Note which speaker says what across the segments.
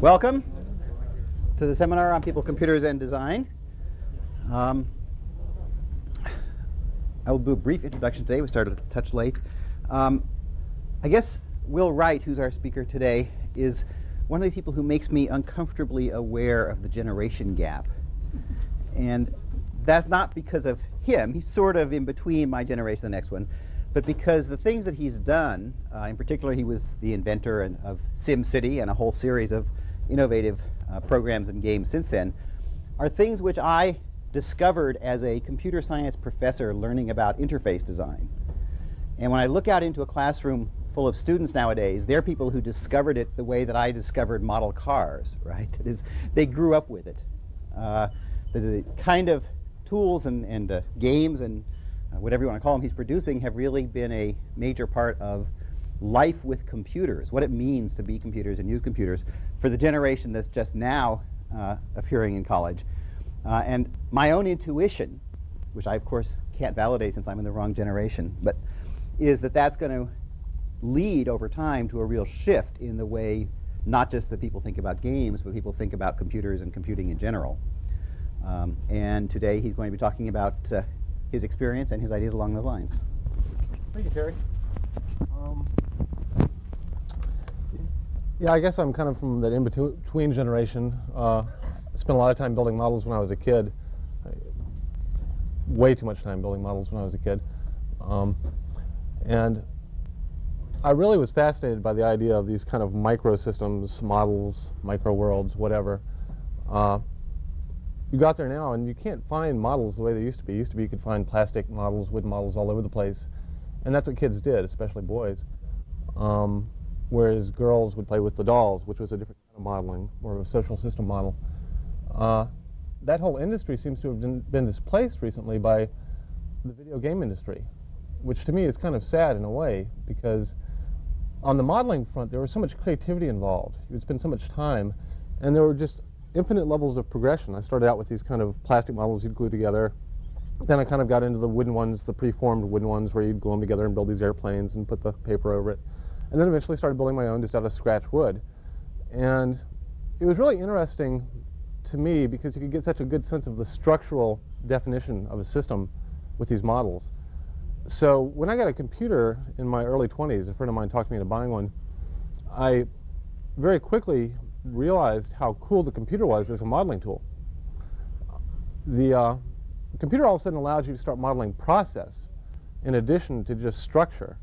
Speaker 1: Welcome to the seminar on people, computers, and design. I will do a brief introduction today. We started a touch late. I guess Will Wright, who's our speaker today, is one of the people who makes me uncomfortably aware of the generation gap. And that's not because of him. He's sort of in between my generation and the next one. But because the things that he's done, in particular, he was the inventor of SimCity and a whole series of innovative programs and games since then, are things which I discovered as a computer science professor learning about interface design. And when I look out into a classroom full of students nowadays, they're people who discovered it the way that I discovered model cars, right? It is, they grew up with it. The kind of tools and games and whatever you want to call them he's producing have really been a major part of life with computers, what it means to be computers and use computers for the generation that's just now appearing in college. And my own intuition, which I of course can't validate since I'm in the wrong generation, but is that that's going to lead over time to a real shift in the way not just that people think about games, but people think about computers and computing in general. And today he's going to be talking about his experience and his ideas along those lines.
Speaker 2: Thank you, Terry. Yeah, I guess I'm kind of from that in-between generation. I spent a lot of time building models when I was a kid. Way too much time building models when I was a kid. And I really was fascinated by the idea of these kind of microsystems, models, microworlds, whatever. You go out there now and you can't find models the way they used to be. Used to be you could find plastic models, wood models all over the place. And that's what kids did, especially boys. Whereas girls would play with the dolls, which was a different kind of modeling, more of a social system model. That whole industry seems to have been displaced recently by the video game industry, which to me is kind of sad in a way, because on the modeling front there was so much creativity involved. You would spend so much time, and there were just infinite levels of progression. I started out with these kind of plastic models you'd glue together. Then I kind of got into the wooden ones, the preformed wooden ones where you'd glue them together and build these airplanes and put the paper over it. And then eventually started building my own just out of scratch wood. And it was really interesting to me because you could get such a good sense of the structural definition of a system with these models. So when I got a computer in my early 20s, a friend of mine talked me into buying one, I very quickly realized how cool the computer was as a modeling tool. The computer all of a sudden allows you to start modeling process in addition to just structure.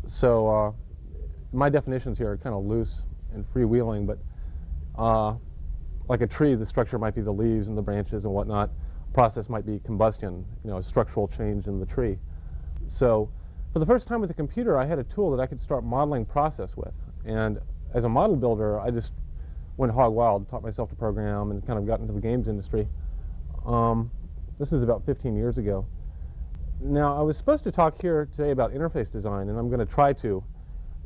Speaker 2: So my definitions here are kind of loose and freewheeling, but like a tree, the structure might be the leaves and the branches and whatnot. Process might be combustion, a structural change in the tree. So for the first time with a computer, I had a tool that I could start modeling process with. And as a model builder, I just went hog wild, taught myself to program, and kind of got into the games industry. This is about 15 years ago. Now, I was supposed to talk here today about interface design, and I'm going to try to,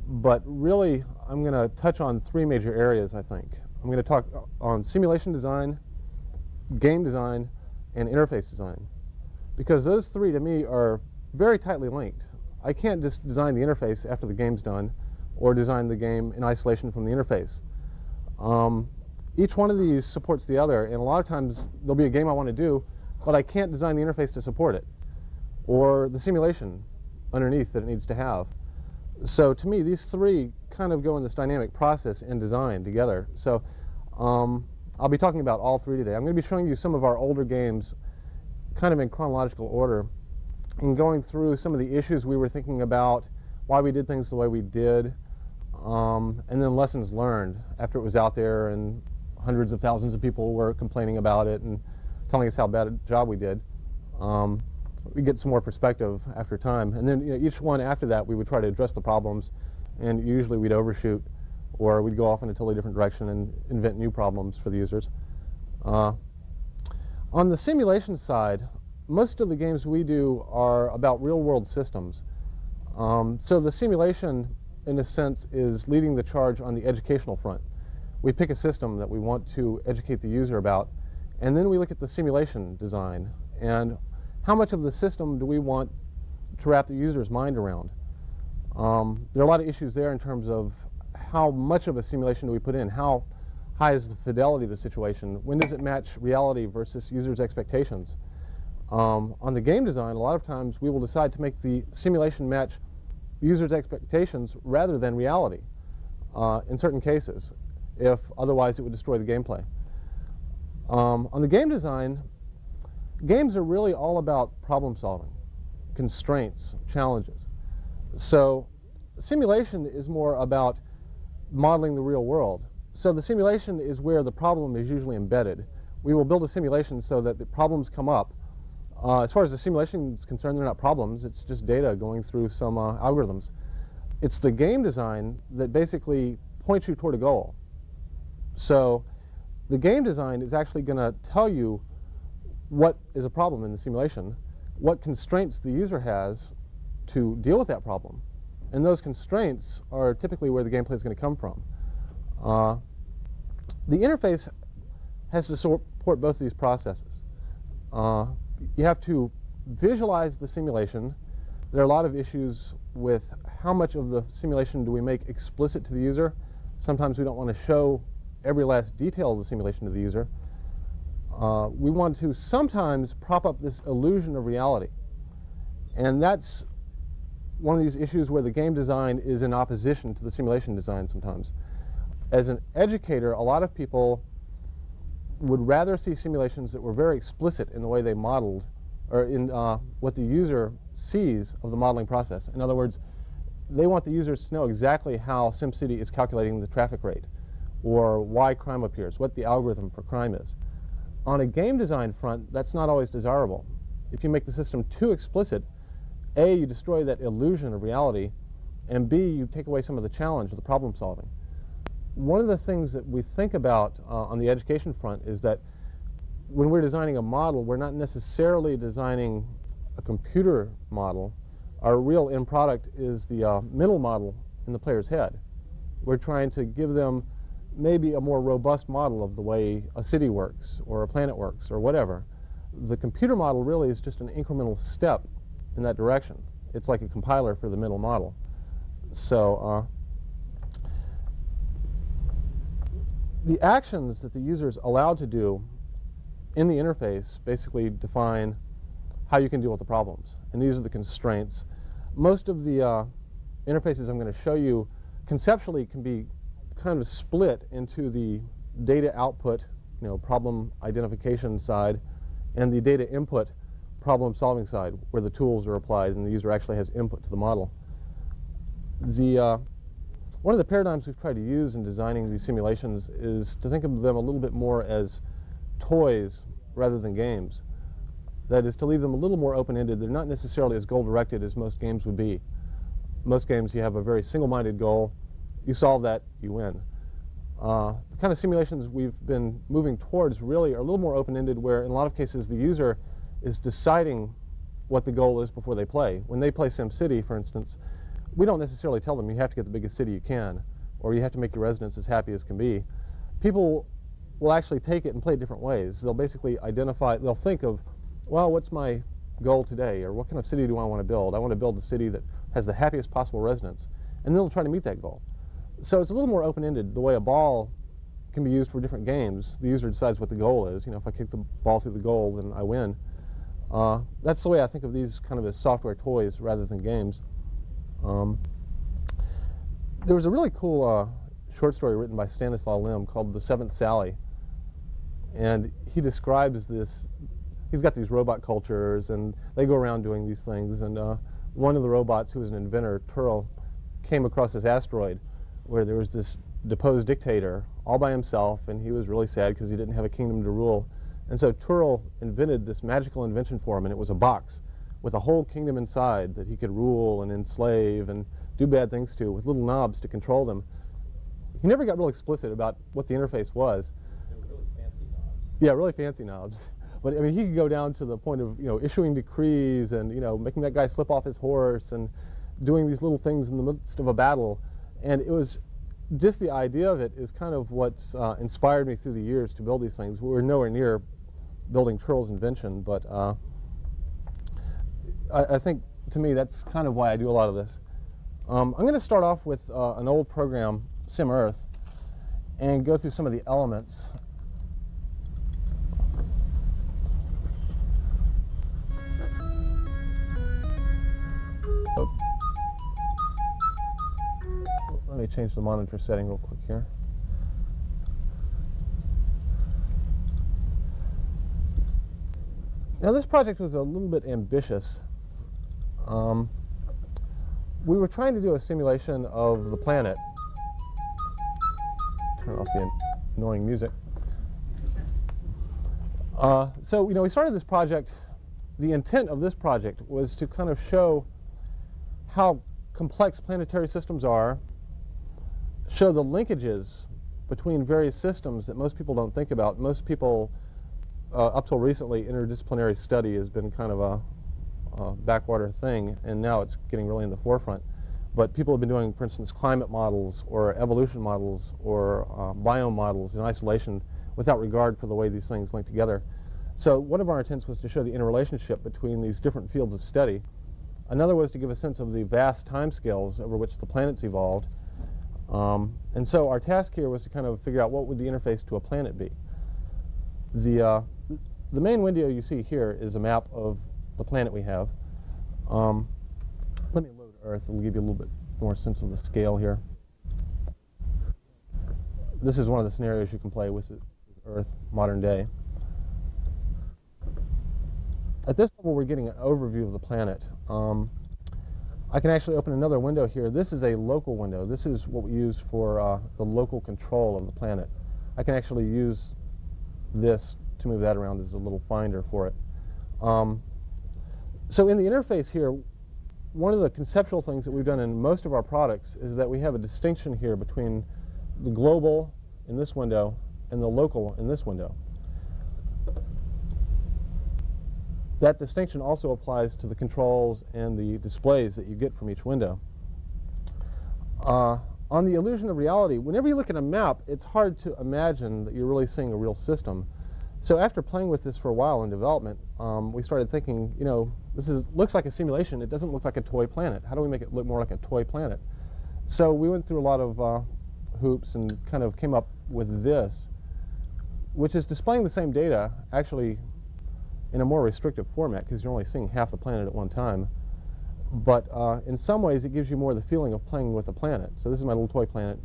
Speaker 2: but really I'm going to touch on three major areas, I think. I'm going to talk on simulation design, game design, and interface design, because those three to me are very tightly linked. I can't just design the interface after the game's done or design the game in isolation from the interface. Each one of these supports the other, and a lot of times there'll be a game I want to do, but I can't design the interface to support it, or the simulation underneath that it needs to have. So to me, these three kind of go in this dynamic process and design together. So I'll be talking about all three today. I'm going to be showing you some of our older games kind of in chronological order and going through some of the issues we were thinking about, why we did things the way we did, and then lessons learned after it was out there and hundreds of thousands of people were complaining about it and telling us how bad a job we did. We get some more perspective after time, and then each one after that we would try to address the problems, and usually we'd overshoot or we'd go off in a totally different direction and invent new problems for the users. On the simulation side, most of the games we do are about real-world systems. So the simulation, in a sense, is leading the charge on the educational front. We pick a system that we want to educate the user about, and then we look at the simulation design and how much of the system do we want to wrap the user's mind around. There are a lot of issues there in terms of how much of a simulation do we put in, how high is the fidelity of the situation? When does it match reality versus users' expectations? On the game design, a lot of times we will decide to make the simulation match users' expectations rather than reality in certain cases, if otherwise it would destroy the gameplay. On the game design, games are really all about problem solving, constraints, challenges. So simulation is more about modeling the real world. So the simulation is where the problem is usually embedded. We will build a simulation so that the problems come up. As far as the simulation is concerned, they're not problems. It's just data going through some algorithms. It's the game design that basically points you toward a goal. So the game design is actually going to tell you what is a problem in the simulation, what constraints the user has to deal with that problem. And those constraints are typically where the gameplay is going to come from. The interface has to support both of these processes. You have to visualize the simulation. There are a lot of issues with how much of the simulation do we make explicit to the user. Sometimes we don't want to show every last detail of the simulation to the user. We want to sometimes prop up this illusion of reality. And that's one of these issues where the game design is in opposition to the simulation design sometimes. As an educator, a lot of people would rather see simulations that were very explicit in the way they modeled, or in what the user sees of the modeling process. In other words, they want the users to know exactly how SimCity is calculating the traffic rate, or why crime appears, what the algorithm for crime is. On a game design front, that's not always desirable. If you make the system too explicit, A, you destroy that illusion of reality, and B, you take away some of the challenge of the problem solving. One of the things that we think about on the education front is that when we're designing a model, we're not necessarily designing a computer model. Our real end product is the mental model in the player's head. We're trying to give them maybe a more robust model of the way a city works, or a planet works, or whatever. The computer model really is just an incremental step in that direction. It's like a compiler for the mental model. So the actions that the user is allowed to do in the interface basically define how you can deal with the problems. And these are the constraints. Most of the interfaces I'm going to show you conceptually can be kind of split into the data output, problem identification side, and the data input, problem solving side, where the tools are applied and the user actually has input to the model. One of the paradigms we've tried to use in designing these simulations is to think of them a little bit more as toys rather than games. That is, to leave them a little more open-ended. They're not necessarily as goal-directed as most games would be. Most games, you have a very single-minded goal. You solve that, you win. The kind of simulations we've been moving towards really are a little more open-ended, where in a lot of cases the user is deciding what the goal is before they play. When they play SimCity, for instance, we don't necessarily tell them you have to get the biggest city you can, or you have to make your residents as happy as can be. People will actually take it and play it different ways. They'll basically they'll think of, well, what's my goal today, or what kind of city do I want to build? I want to build a city that has the happiest possible residents, and they'll try to meet that goal. So it's a little more open-ended. The way a ball can be used for different games, the user decides what the goal is. If I kick the ball through the goal, then I win. That's the way I think of these kind of as software toys rather than games. There was a really cool short story written by Stanislaw Lem called The Seventh Sally, and he describes this. He's got these robot cultures, and they go around doing these things, and one of the robots, who was an inventor, Turl, came across this asteroid where there was this deposed dictator all by himself, and he was really sad because he didn't have a kingdom to rule. And so Turl invented this magical invention for him, and it was a box with a whole kingdom inside that he could rule and enslave and do bad things to, with little knobs to control them. He never got real explicit about what the interface was.
Speaker 3: They were really fancy knobs.
Speaker 2: Yeah, really fancy knobs. But I mean, he could go down to the point of issuing decrees and making that guy slip off his horse and doing these little things in the midst of a battle. And it was just the idea of it is kind of what's inspired me through the years to build these things. We're nowhere near building Turl's invention, but I think, to me, that's kind of why I do a lot of this. I'm going to start off with an old program, SimEarth, and go through some of the elements. Let me change the monitor setting real quick here. Now this project was a little bit ambitious. We were trying to do a simulation of the planet. Turn off the annoying music. So, we started this project. The intent of this project was to kind of show how complex planetary systems are, show the linkages between various systems that most people don't think about. Most people, up till recently, interdisciplinary study has been kind of a backwater thing, and now it's getting really in the forefront. But people have been doing, for instance, climate models or evolution models or biome models in isolation without regard for the way these things link together. So one of our intents was to show the interrelationship between these different fields of study. Another was to give a sense of the vast timescales over which the planets evolved. And so our task here was to kind of figure out what would the interface to a planet be. The main window you see here is a map of the planet we have. Let me load Earth. It'll give you a little bit more sense of the scale here. This is one of the scenarios you can play with Earth modern day. At this level, we're getting an overview of the planet. I can actually open another window here. This is a local window. This is what we use for the local control of the planet. I can actually use this to move that around as a little finder for it. So in the interface here, one of the conceptual things that we've done in most of our products is that we have a distinction here between the global in this window and the local in this window. That distinction also applies to the controls and the displays that you get from each window. On the illusion of reality, whenever you look at a map, it's hard to imagine that you're really seeing a real system. So after playing with this for a while in development, we started thinking, this looks like a simulation. It doesn't look like a toy planet. How do we make it look more like a toy planet? So we went through a lot of hoops and kind of came up with this, which is displaying the same data, actually in a more restrictive format, because you're only seeing half the planet at one time. But in some ways, it gives you more the feeling of playing with a planet. So this is my little toy planet.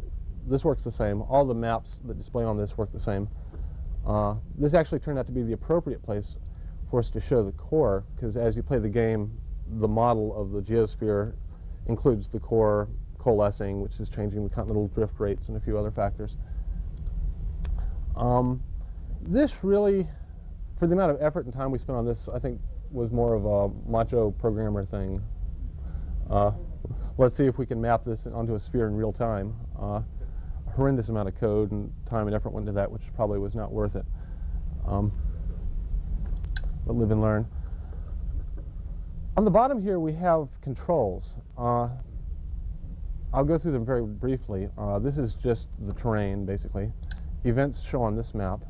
Speaker 2: This works the same. All the maps that display on this work the same. This actually turned out to be the appropriate place for us to show the core, because as you play the game, the model of the geosphere includes the core coalescing, which is changing the continental drift rates and a few other factors. This really, for the amount of effort and time we spent on this, I think was more of a macho programmer thing. Let's see if we can map this onto a sphere in real time. A horrendous amount of code and time and effort went into that, which probably was not worth it. But live and learn. On the bottom here, we have controls. I'll go through them very briefly. This is just the terrain, basically. Events show on this map.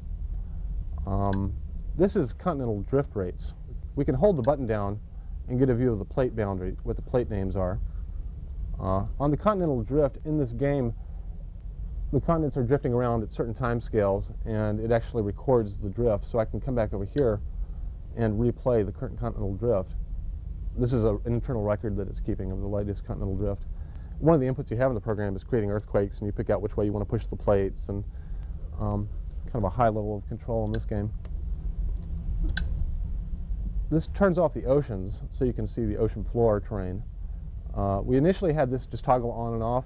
Speaker 2: This is continental drift rates. We can hold the button down and get a view of the plate boundary, what the plate names are. On the continental drift, in this game, the continents are drifting around at certain time scales, and it actually records the drift, so I can come back over here and replay the current continental drift. This is an internal record that it's keeping of the latest continental drift. One of the inputs you have in the program is creating earthquakes, and you pick out which way you want to push the plates, and kind of a high level of control in this game. This turns off the oceans, so you can see the ocean floor terrain. We initially had this just toggle on and off.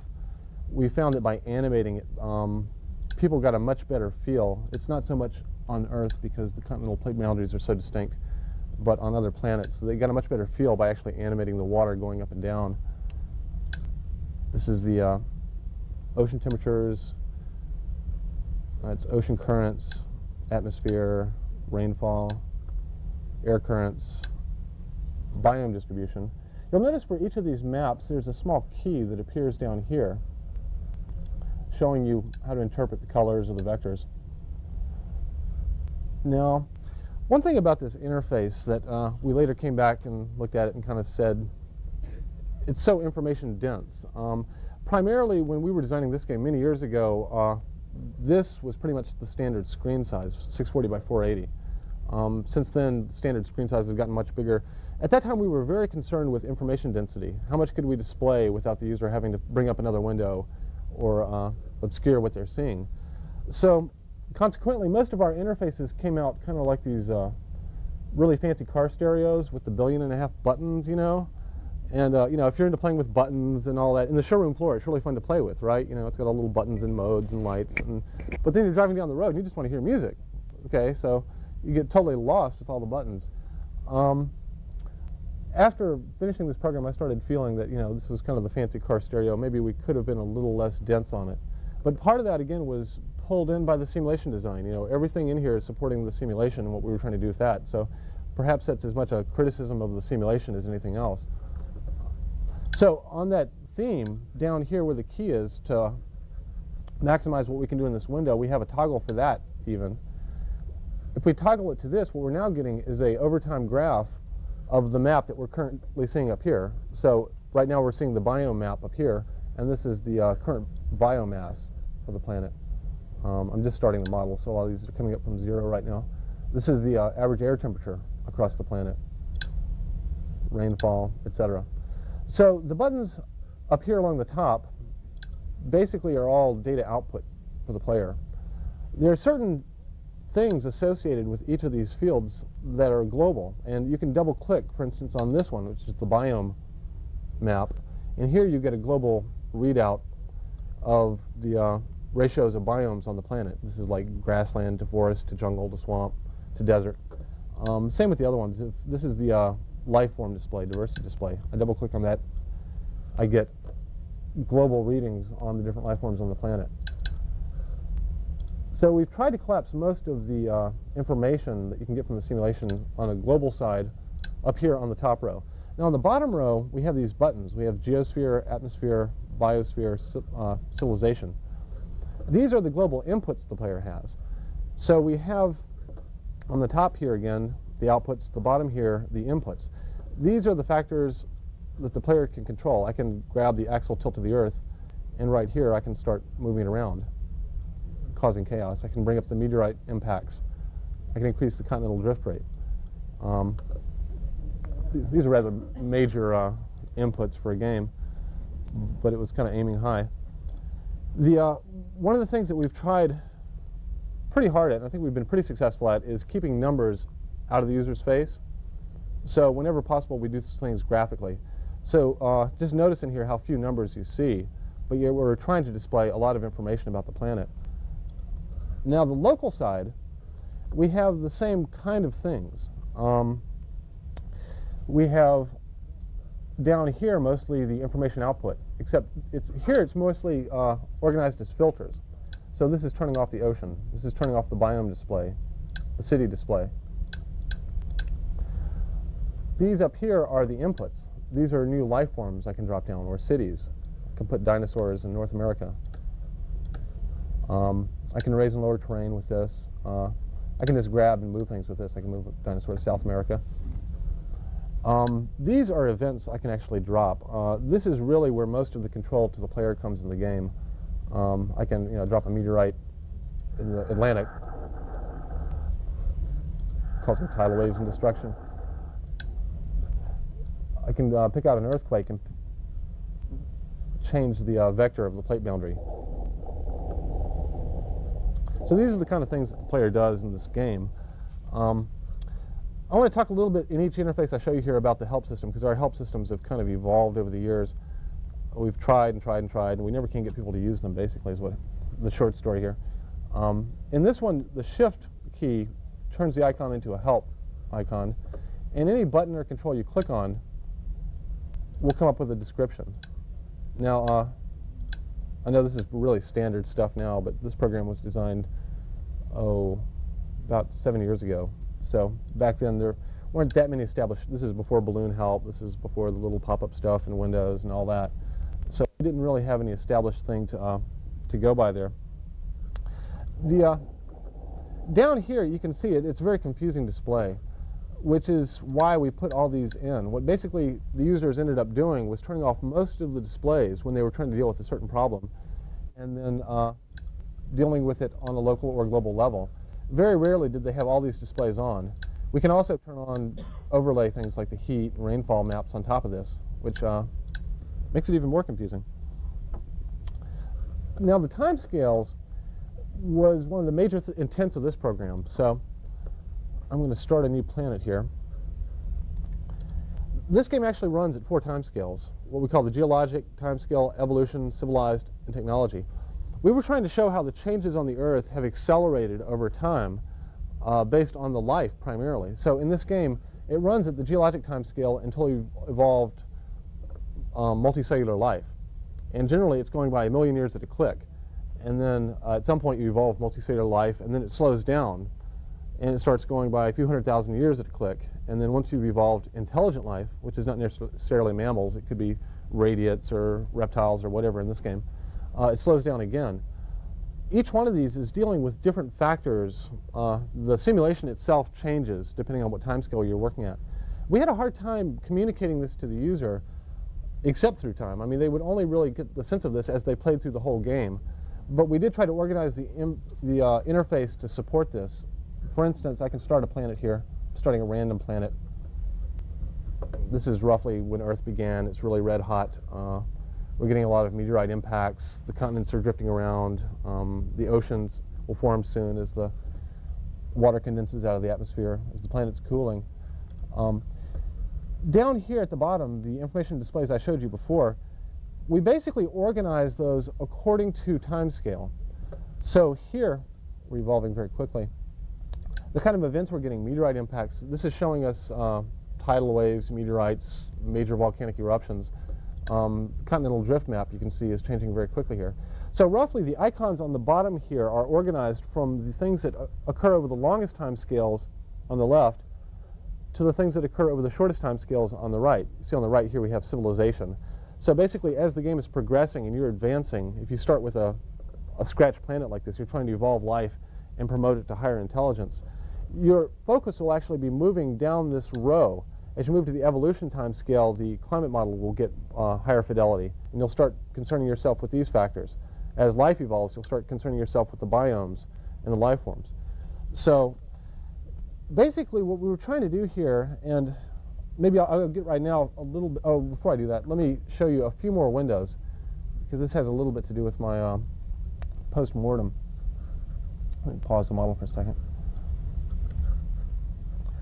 Speaker 2: We found that by animating it, people got a much better feel. It's not so much on Earth because the continental plate boundaries are so distinct, but on other planets. So they got a much better feel by actually animating the water going up and down. This is the ocean temperatures. It's ocean currents, atmosphere, rainfall, air currents, biome distribution. You'll notice for each of these maps there's a small key that appears down here showing you how to interpret the colors or the vectors. Now, one thing about this interface that we later came back and looked at it and kind of said, it's so information dense. Primarily when we were designing this game many years ago, this was pretty much the standard screen size, 640 by 480. Since then, the standard screen size has gotten much bigger. At that time, we were very concerned with information density. How much could we display without the user having to bring up another window or obscure what they're seeing? So consequently, most of our interfaces came out kind of like these really fancy car stereos with the 1.5 billion buttons, you know. And you know, if you're into playing with buttons and all that, in the showroom floor, it's really fun to play with, right? You know, it's got all little buttons and modes and lights. But then you're driving down the road and you just want to hear music. Okay, so you get totally lost with all the buttons. After finishing this program, I started feeling that, you know, this was kind of the fancy car stereo. Maybe we could have been a little less dense on it. But part of that, again, was pulled in by the simulation design. You know, everything in here is supporting the simulation and what we were trying to do with that. So perhaps that's as much a criticism of the simulation as anything else. So on that theme, down here where the key is to maximize what we can do in this window, we have a toggle for that even. If we toggle it to this, what we're now getting is a overtime graph of the map that we're currently seeing up here. So right now we're seeing the biome map up here, and this is the current biomass for the planet. I'm just starting the model, so all these are coming up from 0 right now. This is the average air temperature across the planet, rainfall, etc. So the buttons up here along the top basically are all data output for the player. There are certain things associated with each of these fields that are global, and you can double click, for instance, on this one, which is the biome map, and here you get a global readout of the ratios of biomes on the planet. This is like grassland to forest to jungle to swamp to desert. Same with the other ones. This is the life form display, diversity display. I double click on that, I get global readings on the different life forms on the planet. So we've tried to collapse most of the information that you can get from the simulation on a global side up here on the top row. Now on the bottom row, we have these buttons. We have geosphere, atmosphere, biosphere, civilization. These are the global inputs the player has. So we have on the top here again, the outputs, the bottom here, the inputs. These are the factors that the player can control. I can grab the axial tilt of the Earth, and right here I can start moving it around, causing chaos. I can bring up the meteorite impacts. I can increase the continental drift rate. These are rather major inputs for a game, but it was kind of aiming high. One of the things that we've tried pretty hard at, and I think we've been pretty successful at, is keeping numbers out of the user's face. So whenever possible, we do things graphically. So just notice in here how few numbers you see, but we're trying to display a lot of information about the planet. Now the local side, we have the same kind of things. We have down here mostly the information output, except here it's mostly organized as filters. So this is turning off the ocean. This is turning off the biome display, the city display. These up here are the inputs. These are new life forms I can drop down, or cities. I can put dinosaurs in North America. I can raise and lower terrain with this. I can just grab and move things with this. I can move a dinosaur to South America. These are events I can actually drop. This is really where most of the control to the player comes in the game. I can drop a meteorite in the Atlantic, causing tidal waves and destruction. I can pick out an earthquake and change the vector of the plate boundary. So these are the kind of things that the player does in this game. I want to talk a little bit in each interface I show you here about the help system, because our help systems have kind of evolved over the years. We've tried and tried and tried, and we never can get people to use them, basically, is what the short story here. In this one, the shift key turns the icon into a help icon, and any button or control you click on will come up with a description. Now, I know this is really standard stuff now, but this program was designed, about 7 years ago. So back then there weren't that many established. This is before balloon help. This is before the little pop-up stuff and Windows and all that. So we didn't really have any established thing to go by there. Down here you can see it's a very confusing display, which is why we put all these in. What basically the users ended up doing was turning off most of the displays when they were trying to deal with a certain problem, and then dealing with it on a local or global level. Very rarely did they have all these displays on. We can also turn on overlay things like the heat and rainfall maps on top of this, which makes it even more confusing. Now, the timescales was one of the major intents of this program. So I'm going to start a new planet here. This game actually runs at 4 timescales, what we call the geologic timescale, evolution, civilized, and technology. We were trying to show how the changes on the Earth have accelerated over time based on the life primarily. So in this game, it runs at the geologic timescale until you've evolved multicellular life. And generally, it's going by 1 million years at a click. And then at some point, you evolve multicellular life, and then it slows down. And it starts going by a few 100,000 years at a click. And then once you've evolved intelligent life, which is not necessarily mammals, it could be radiates or reptiles or whatever in this game, it slows down again. Each one of these is dealing with different factors. The simulation itself changes depending on what timescale you're working at. We had a hard time communicating this to the user, except through time. I mean, they would only really get the sense of this as they played through the whole game. But we did try to organize the interface to support this. For instance, I can start a planet here, starting a random planet. This is roughly when Earth began. It's really red hot. We're getting a lot of meteorite impacts. The continents are drifting around. The oceans will form soon as the water condenses out of the atmosphere, as the planet's cooling. Down here at the bottom, the information displays I showed you before, we basically organize those according to timescale. So here, we're evolving very quickly. The kind of events we're getting, meteorite impacts, this is showing us tidal waves, meteorites, major volcanic eruptions. Continental drift map, you can see, is changing very quickly here. So roughly, the icons on the bottom here are organized from the things that occur over the longest time scales on the left to the things that occur over the shortest time scales on the right. You see on the right here we have civilization. So basically, as the game is progressing and you're advancing, if you start with a scratch planet like this, you're trying to evolve life and promote it to higher intelligence, your focus will actually be moving down this row. As you move to the evolution time scale, the climate model will get higher fidelity, and you'll start concerning yourself with these factors. As life evolves, you'll start concerning yourself with the biomes and the life forms. So basically what we were trying to do here, and maybe I'll get right now a little bit, oh, before I do that, let me show you a few more windows, because this has a little bit to do with my post-mortem. Let me pause the model for a second.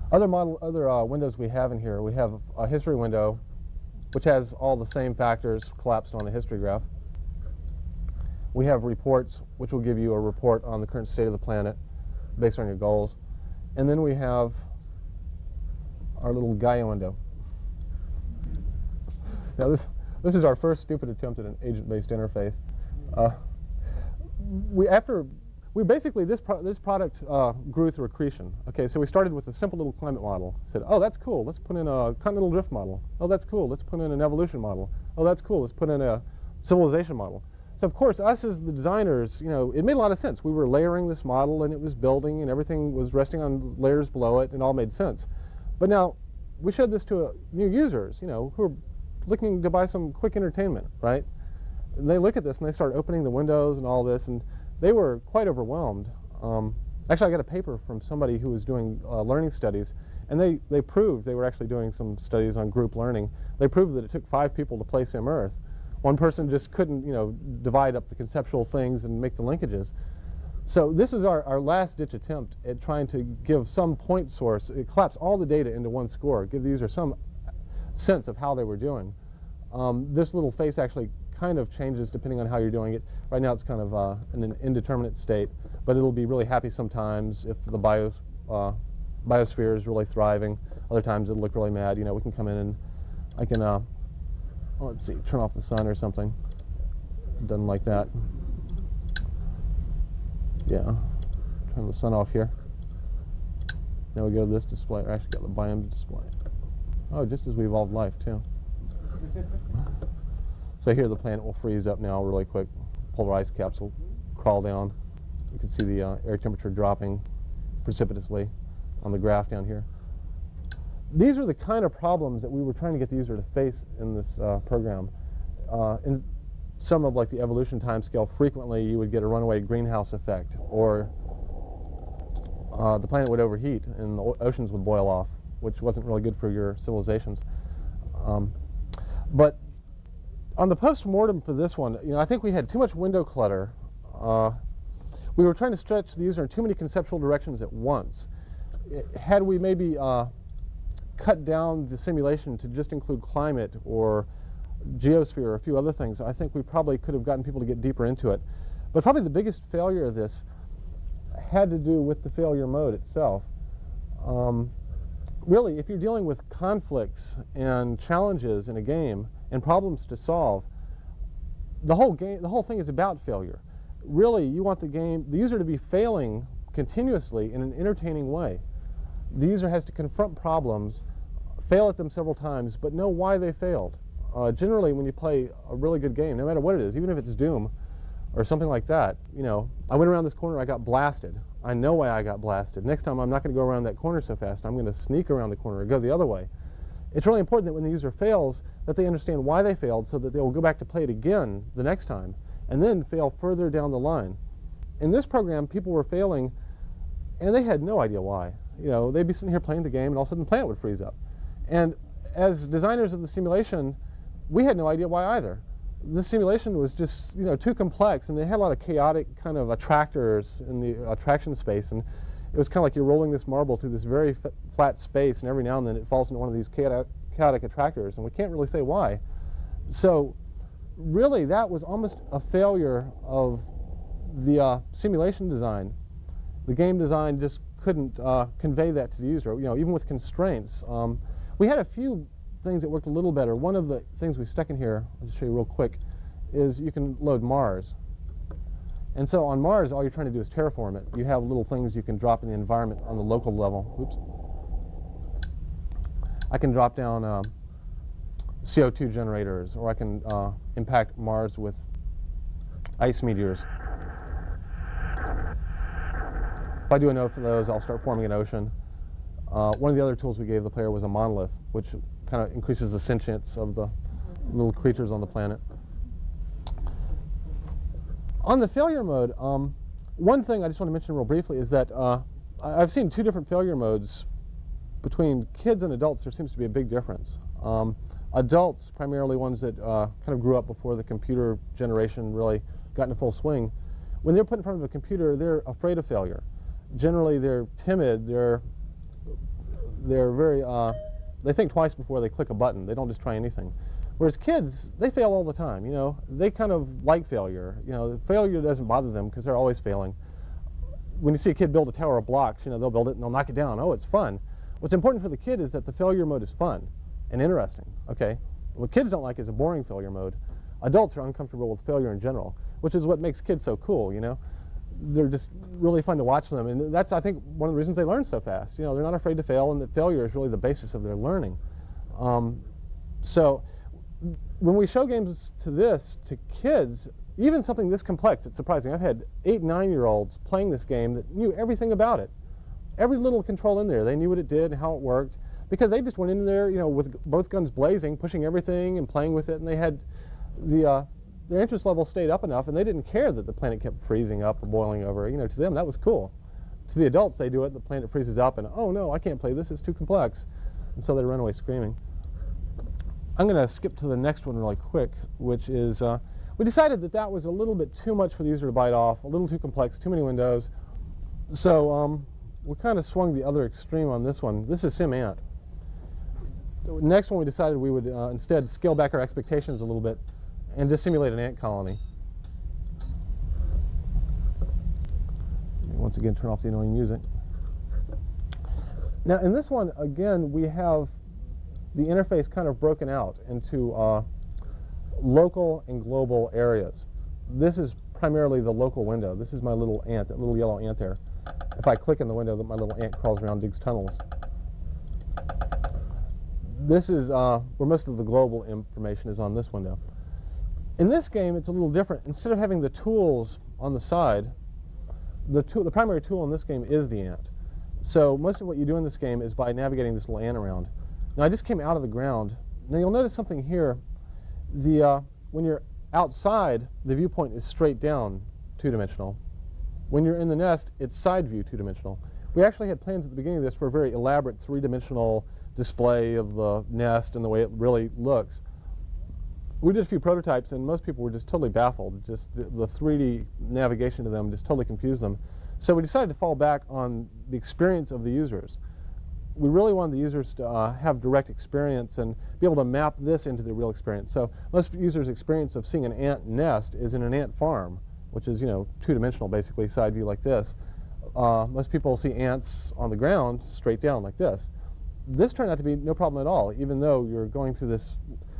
Speaker 2: Other windows we have in here, we have a history window, which has all the same factors collapsed on a history graph. We have reports, which will give you a report on the current state of the planet based on your goals. And then we have our little Gaia window. Now this is our first stupid attempt at an agent-based interface. This product grew through accretion. Okay, so we started with a simple little climate model. Said, oh, that's cool. Let's put in a continental drift model. Oh, that's cool. Let's put in an evolution model. Oh, that's cool. Let's put in a civilization model. So of course, us as the designers, it made a lot of sense. We were layering this model, and it was building, and everything was resting on layers below it, and it all made sense. But now we showed this to new users, who are looking to buy some quick entertainment, right? And they look at this and they start opening the windows and all this, and they were quite overwhelmed. Actually, I got a paper from somebody who was doing learning studies, and they proved, they were actually doing some studies on group learning. They proved that it took 5 people to play Sim Earth. One person just couldn't, divide up the conceptual things and make the linkages. So this is our last-ditch attempt at trying to give some point source. It collapsed all the data into one score, give the user some sense of how they were doing. This little face actually kind of changes depending on how you're doing it. Right now it's kind of in an indeterminate state, but it'll be really happy sometimes if the biosphere is really thriving. Other times it'll look really mad. We can come in and I can, let's see, turn off the sun or something. It doesn't like that. Yeah, turn the sun off here. Now we go to this display. I actually got the biomes display. Oh, just as we evolved life too. So here the planet will freeze up now really quick. Polar ice caps will crawl down. You can see the air temperature dropping precipitously on the graph down here. These are the kind of problems that we were trying to get the user to face in this program. And some of like the evolution timescale, frequently you would get a runaway greenhouse effect, or the planet would overheat and the oceans would boil off, which wasn't really good for your civilizations. But on the post-mortem for this one, I think we had too much window clutter. We were trying to stretch the user in too many conceptual directions at once. Had we maybe cut down the simulation to just include climate or geosphere or a few other things, I think we probably could have gotten people to get deeper into it. But probably the biggest failure of this had to do with the failure mode itself. Really, if you're dealing with conflicts and challenges in a game and problems to solve, the whole thing is about failure. Really, you want the user to be failing continuously in an entertaining way. The user has to confront problems, fail at them several times, but know why they failed. Generally, when you play a really good game, no matter what it is, even if it's Doom or something like that, I went around this corner, I got blasted. I know why I got blasted. Next time, I'm not going to go around that corner so fast. I'm going to sneak around the corner or go the other way. It's really important that when the user fails, that they understand why they failed so that they will go back to play it again the next time and then fail further down the line. In this program, people were failing and they had no idea why. They'd be sitting here playing the game and all of a sudden the planet would freeze up. And as designers of the simulation, we had no idea why either. The simulation was just, too complex, and they had a lot of chaotic kind of attractors in the attraction space, and it was kind of like you're rolling this marble through this very flat space, and every now and then it falls into one of these chaotic attractors, and we can't really say why. So really, that was almost a failure of the simulation design. The game design just couldn't convey that to the user, even with constraints. We had a few things that worked a little better. One of the things we stuck in here, I'll just show you real quick, is you can load Mars. And so on Mars, all you're trying to do is terraform it. You have little things you can drop in the environment on the local level. Oops. I can drop down CO2 generators, or I can impact Mars with ice meteors. If I do enough of those, I'll start forming an ocean. One of the other tools we gave the player was a monolith, which kind of increases the sentience of the little creatures on the planet. On the failure mode, one thing I just want to mention real briefly is that I've seen two different failure modes. Between kids and adults, there seems to be a big difference. Adults, primarily ones that kind of grew up before the computer generation really got into full swing, when they're put in front of a computer, they're afraid of failure. Generally, they're timid, they're very, they think twice before they click a button. They don't just try anything. Whereas kids, they fail all the time, They kind of like failure. Failure doesn't bother them because they're always failing. When you see a kid build a tower of blocks, they'll build it and they'll knock it down. Oh, it's fun. What's important for the kid is that the failure mode is fun and interesting, okay? What kids don't like is a boring failure mode. Adults are uncomfortable with failure in general, which is what makes kids so cool, They're just really fun to watch them, and that's, I think, one of the reasons they learn so fast. They're not afraid to fail, and that failure is really the basis of their learning. So when we show games to kids, even something this complex, it's surprising. I've had 8-, 9-year-olds playing this game that knew everything about it. Every little control in there, they knew what it did and how it worked, because they just went in there, with both guns blazing, pushing everything and playing with it, and they had their interest level stayed up enough, and they didn't care that the planet kept freezing up or boiling over. To them, that was cool. To the adults, they do it, the planet freezes up, and oh no, I can't play this, it's too complex. And so they run away screaming. I'm going to skip to the next one really quick, which is, we decided that was a little bit too much for the user to bite off, a little too complex, too many windows. So we kind of swung the other extreme on this one. This is SimAnt. Next one, we decided we would instead scale back our expectations a little bit and just simulate an ant colony. Once again, turn off the annoying music. Now, in this one, again, we have the interface kind of broken out into local and global areas. This is primarily the local window. This is my little ant, that little yellow ant there. If I click in the window, my little ant crawls around, digs tunnels. This is where most of the global information is on this window. In this game, it's a little different. Instead of having the tools on the side, the primary tool in this game is the ant. So most of what you do in this game is by navigating this little ant around. Now, I just came out of the ground. Now, you'll notice something here. When you're outside, the viewpoint is straight down, two-dimensional. When you're in the nest, it's side view, two-dimensional. We actually had plans at the beginning of this for a very elaborate three-dimensional display of the nest and the way it really looks. We did a few prototypes, and most people were just totally baffled. Just the 3D navigation to them just totally confused them. So we decided to fall back on the experience of the users. We really wanted the users to have direct experience and be able to map this into the real experience. So most users' experience of seeing an ant nest is in an ant farm, which is, two-dimensional, basically, side view like this. Most people see ants on the ground straight down like this. This turned out to be no problem at all, even though you're going through this,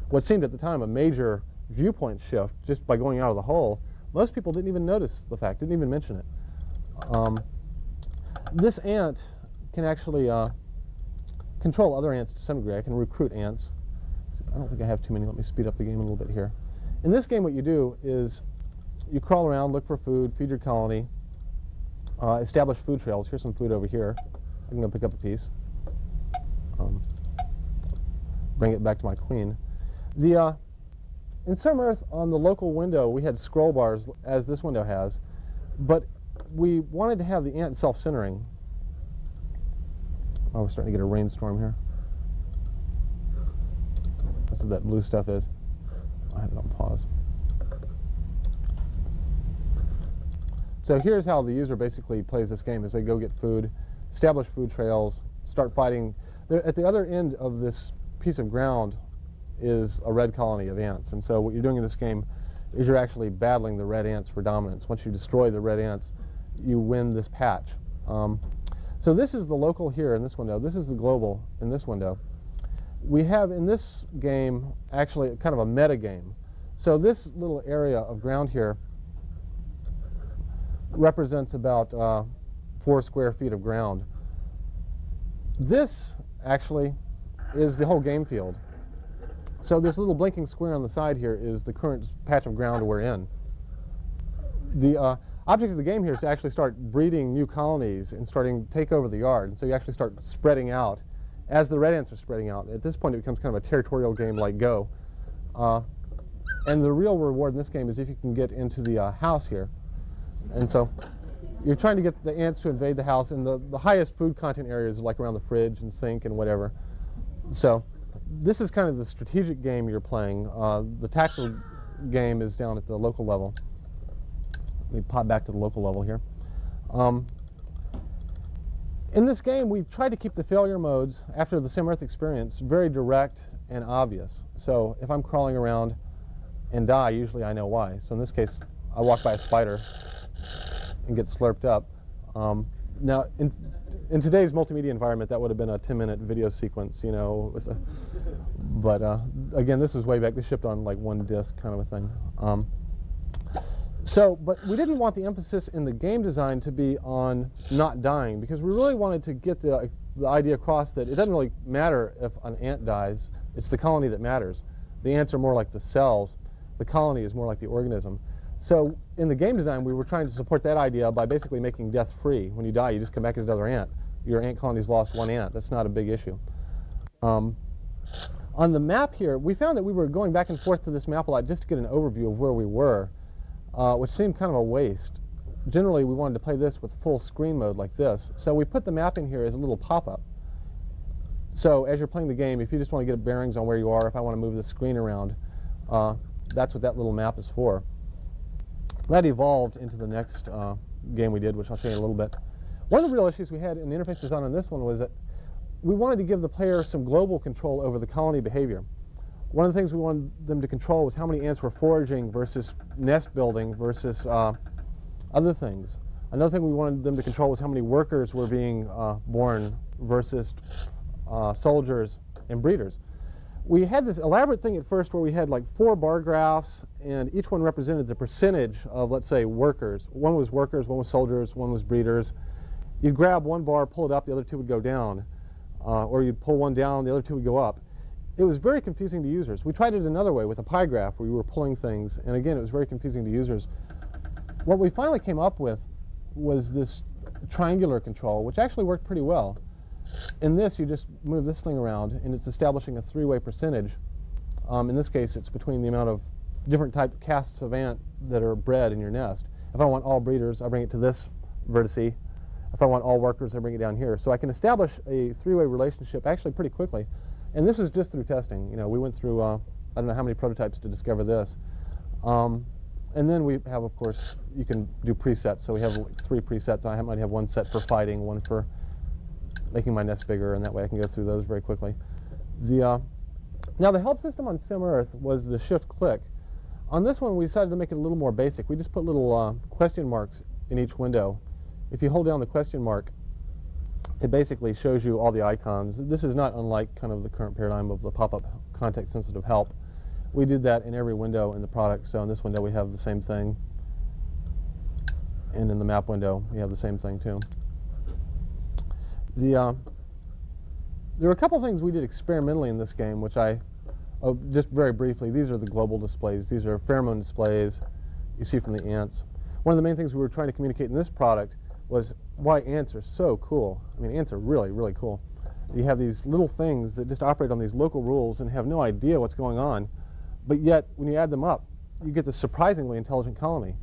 Speaker 2: what seemed at the time a major viewpoint shift just by going out of the hole. Most people didn't even notice the fact, didn't even mention it. This ant can actually control other ants to some degree. I can recruit ants. I don't think I have too many. Let me speed up the game a little bit here. In this game, what you do is you crawl around, look for food, feed your colony, establish food trails. Here's some food over here. I'm going to pick up a piece. Bring it back to my queen. In Some Earth, on the local window, we had scroll bars, as this window has, but we wanted to have the ant self-centering. Oh, we're starting to get a rainstorm here. That's what that blue stuff is. I have it on pause. So here's how the user basically plays this game: is they go get food, establish food trails, start fighting. At the other end of this piece of ground is a red colony of ants, and so what you're doing in this game is you're actually battling the red ants for dominance. Once you destroy the red ants, you win this patch. So this is the local here in this window. This is the global in this window. We have in this game actually kind of a meta game. So this little area of ground here represents about 4 square feet of ground. This actually is the whole game field. So this little blinking square on the side here is the current patch of ground we're in. The object of the game here is to actually start breeding new colonies and starting to take over the yard. And so you actually start spreading out as the red ants are spreading out. At this point, it becomes kind of a territorial game like Go. And the real reward in this game is if you can get into the house here. And so you're trying to get the ants to invade the house, and the highest food content areas are like around the fridge and sink and whatever. So this is kind of the strategic game you're playing. The tactical game is down at the local level. Let me pop back to the local level here. In this game, we tried to keep the failure modes, after the Sim Earth experience, very direct and obvious. So if I'm crawling around and die, usually I know why. So in this case, I walk by a spider and get slurped up. Now, in today's multimedia environment, that would have been a 10-minute video sequence, but again, this is way back. They shipped on like one disc kind of a thing. But we didn't want the emphasis in the game design to be on not dying, because we really wanted to get the idea across that it doesn't really matter if an ant dies. It's the colony that matters. The ants are more like the cells. The colony is more like the organism. So in the game design, we were trying to support that idea by basically making death free. When you die, you just come back as another ant. Your ant colony's lost one ant. That's not a big issue. On the map here, we found that we were going back and forth to this map a lot just to get an overview of where we were, which seemed kind of a waste. Generally, we wanted to play this with full screen mode like this. So we put the map in here as a little pop-up. So as you're playing the game, if you just want to get bearings on where you are, if I want to move the screen around, that's what that little map is for. That evolved into the next game we did, which I'll show you in a little bit. One of the real issues we had in the interface design on this one was that we wanted to give the player some global control over the colony behavior. One of the things we wanted them to control was how many ants were foraging versus nest building versus other things. Another thing we wanted them to control was how many workers were being born versus soldiers and breeders. We had this elaborate thing at first where we had like 4 bar graphs, and each one represented the percentage of, let's say, workers. One was workers, one was soldiers, one was breeders. You'd grab one bar, pull it up, the other 2 would go down. Or you'd pull one down, the other 2 would go up. It was very confusing to users. We tried it another way with a pie graph where we were pulling things, and again, it was very confusing to users. What we finally came up with was this triangular control, which actually worked pretty well. In this, you just move this thing around, and it's establishing a 3-way percentage. In this case, it's between the amount of different type casts of ant that are bred in your nest. If I want all breeders, I bring it to this vertice. If I want all workers, I bring it down here. So I can establish a three-way relationship actually pretty quickly. And this is just through testing. We went through, I don't know how many prototypes to discover this. And then we have, of course, you can do presets. So we have 3 presets. I might have one set for fighting, one for making my nest bigger, and that way I can go through those very quickly. Now the help system on SimEarth was the shift click. On this one, we decided to make it a little more basic. We just put little question marks in each window. If you hold down the question mark, it basically shows you all the icons. This is not unlike kind of the current paradigm of the pop-up context-sensitive help. We did that in every window in the product. So in this window, we have the same thing. And in the map window, we have the same thing too. There were a couple things we did experimentally in this game, which just very briefly, these are the global displays. These are pheromone displays you see from the ants. One of the main things we were trying to communicate in this product was why ants are so cool. I mean, ants are really, really cool. You have these little things that just operate on these local rules and have no idea what's going on, but yet when you add them up, you get this surprisingly intelligent colony.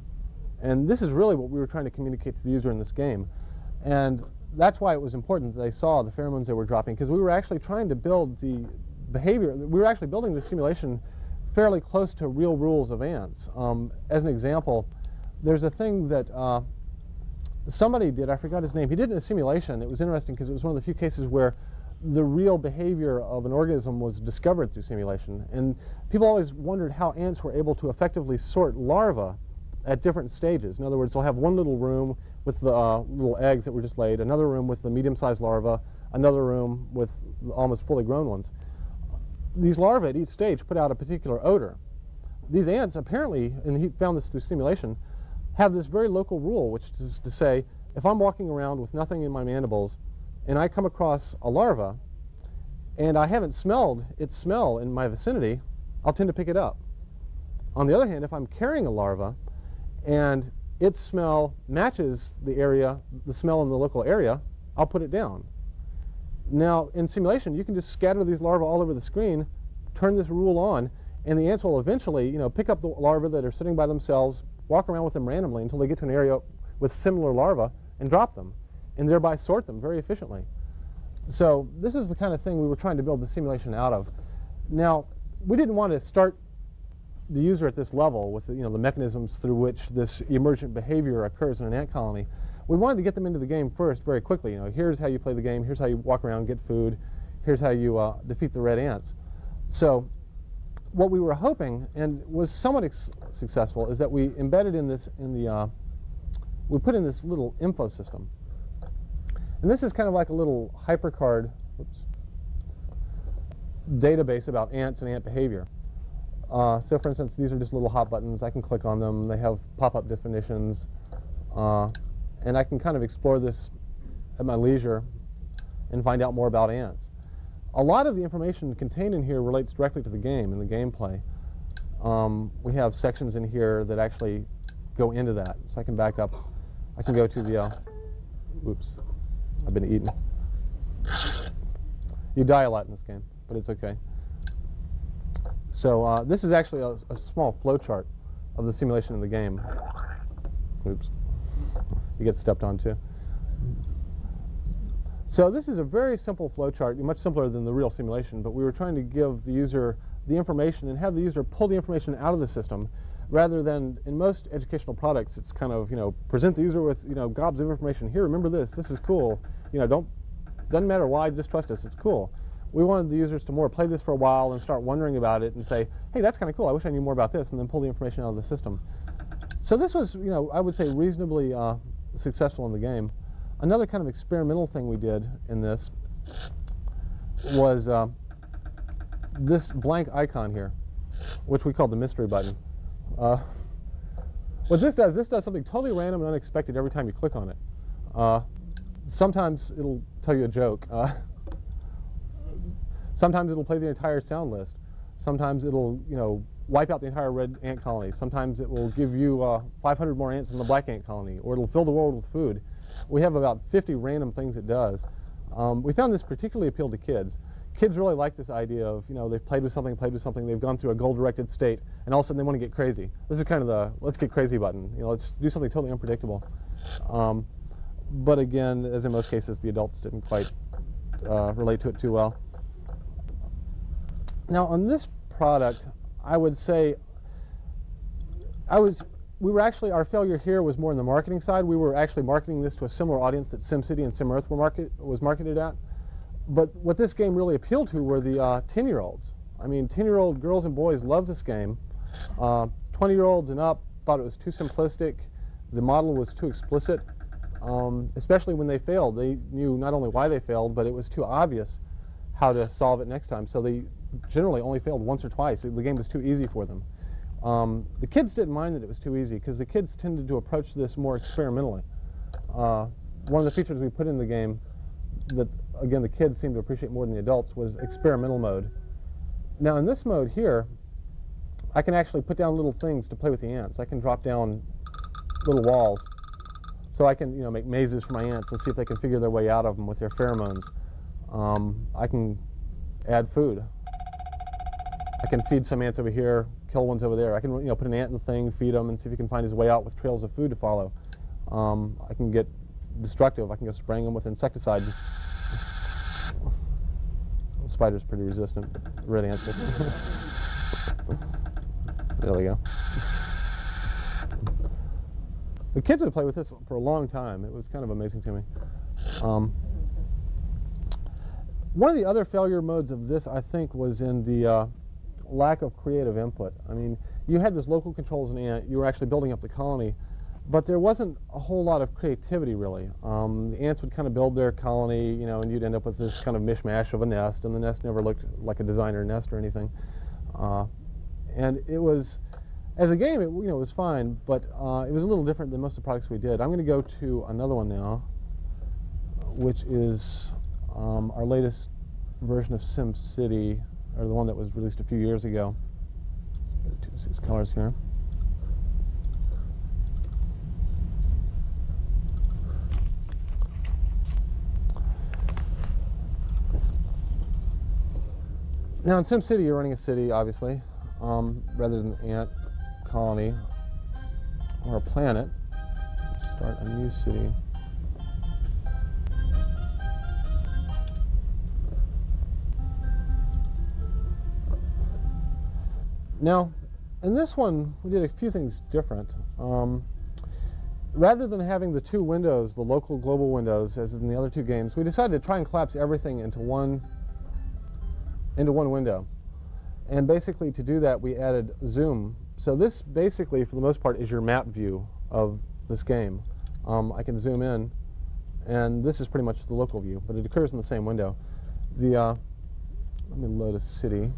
Speaker 2: And this is really what we were trying to communicate to the user in this game. And that's why it was important that they saw the pheromones they were dropping, because we were actually trying to build the behavior. We were actually building the simulation fairly close to real rules of ants. As an example, there's a thing that somebody did, I forgot his name, he did it in a simulation. It was interesting because it was one of the few cases where the real behavior of an organism was discovered through simulation. And people always wondered how ants were able to effectively sort larvae at different stages. In other words, they'll have one little room with the little eggs that were just laid, another room with the medium-sized larvae, another room with almost fully grown ones. These larvae at each stage put out a particular odor. These ants apparently, and he found this through simulation, have this very local rule, which is to say, if I'm walking around with nothing in my mandibles and I come across a larva and I haven't smelled its smell in my vicinity, I'll tend to pick it up. On the other hand, if I'm carrying a larva and its smell matches the smell in the local area, I'll put it down. Now, in simulation, you can just scatter these larvae all over the screen, turn this rule on, and the ants will eventually, pick up the larvae that are sitting by themselves, walk around with them randomly until they get to an area with similar larvae and drop them, and thereby sort them very efficiently. So this is the kind of thing we were trying to build the simulation out of. Now, we didn't want to start the user at this level with the mechanisms through which this emergent behavior occurs in an ant colony. We wanted to get them into the game first very quickly. Here's how you play the game, here's how you walk around, get food, here's how you defeat the red ants. So what we were hoping, and was somewhat successful, is that we embedded in this, we put in this little info system. And this is kind of like a little hypercard database about ants and ant behavior. So for instance, these are just little hot buttons. I can click on them. They have pop-up definitions. And I can kind of explore this at my leisure and find out more about ants. A lot of the information contained in here relates directly to the game and the gameplay. We have sections in here that actually go into that. So I can back up. I can go to the, oops, I've been eaten. You die a lot in this game, but it's okay. So this is actually a small flowchart of the simulation in the game. Oops, you get stepped on too. So this is a very simple flowchart, much simpler than the real simulation, but we were trying to give the user the information and have the user pull the information out of the system, rather than in most educational products, it's kind of, present the user with, gobs of information. Here, remember this is cool. Doesn't matter why, just trust us, it's cool. We wanted the users to more play this for a while and start wondering about it and say, hey, that's kind of cool, I wish I knew more about this, and then pull the information out of the system. So this was, I would say reasonably successful in the game. Another kind of experimental thing we did in this was this blank icon here, which we called the mystery button. What this does something totally random and unexpected every time you click on it. Sometimes it'll tell you a joke. Sometimes it'll play the entire sound list. Sometimes it'll, wipe out the entire red ant colony. Sometimes it will give you 500 more ants in the black ant colony, or it'll fill the world with food. We have about 50 random things it does. We found this particularly appealed to kids. kids really like this idea of, they've played with something, they've gone through a goal-directed state, and all of a sudden they want to get crazy. This is kind of the let's get crazy button. Let's do something totally unpredictable. But again, as in most cases, the adults didn't quite relate to it too well. Now, on this product, I would say our failure here was more on the marketing side. We were actually marketing this to a similar audience that SimCity and SimEarth was marketed at. But what this game really appealed to were the 10-year-olds. I mean, 10-year-old girls and boys loved this game. 20-year-olds and up thought it was too simplistic. The model was too explicit, especially when they failed. They knew not only why they failed, but it was too obvious how to solve it next time. So they generally only failed once or twice. The game was too easy for them. The kids didn't mind that it was too easy because the kids tended to approach this more experimentally. One of the features we put in the game that, again, the kids seemed to appreciate more than the adults was experimental mode. Now, in this mode here, I can actually put down little things to play with the ants. I can drop down little walls. So I can, make mazes for my ants and see if they can figure their way out of them with their pheromones. I can add food. I can feed some ants over here, kill ones over there. I can, put an ant in the thing, feed him, and see if he can find his way out with trails of food to follow. I can get destructive. I can go spraying them with insecticide. The spider's pretty resistant. Red ants. There we go. The kids would play with this for a long time. It was kind of amazing to me. One of the other failure modes of this, I think, was in the lack of creative input. I mean, you had this local control as an ant. You were actually building up the colony, but there wasn't a whole lot of creativity, really. The ants would kind of build their colony, and you'd end up with this kind of mishmash of a nest, and the nest never looked like a designer nest or anything. And it was, as a game, it was fine, but it was a little different than most of the products we did. I'm going to go to another one now, which is our latest version of SimCity, or the one that was released a few years ago. See its colors here. Now in SimCity, you're running a city, obviously, rather than an ant colony or a planet. Let's start a new city. Now, in this one, we did a few things different. Rather than having the two windows, the local global windows, as in the other two games, we decided to try and collapse everything into one window. And basically, to do that, we added zoom. So this basically, for the most part, is your map view of this game. I can zoom in, and this is pretty much the local view, but it occurs in the same window. Let me load a city.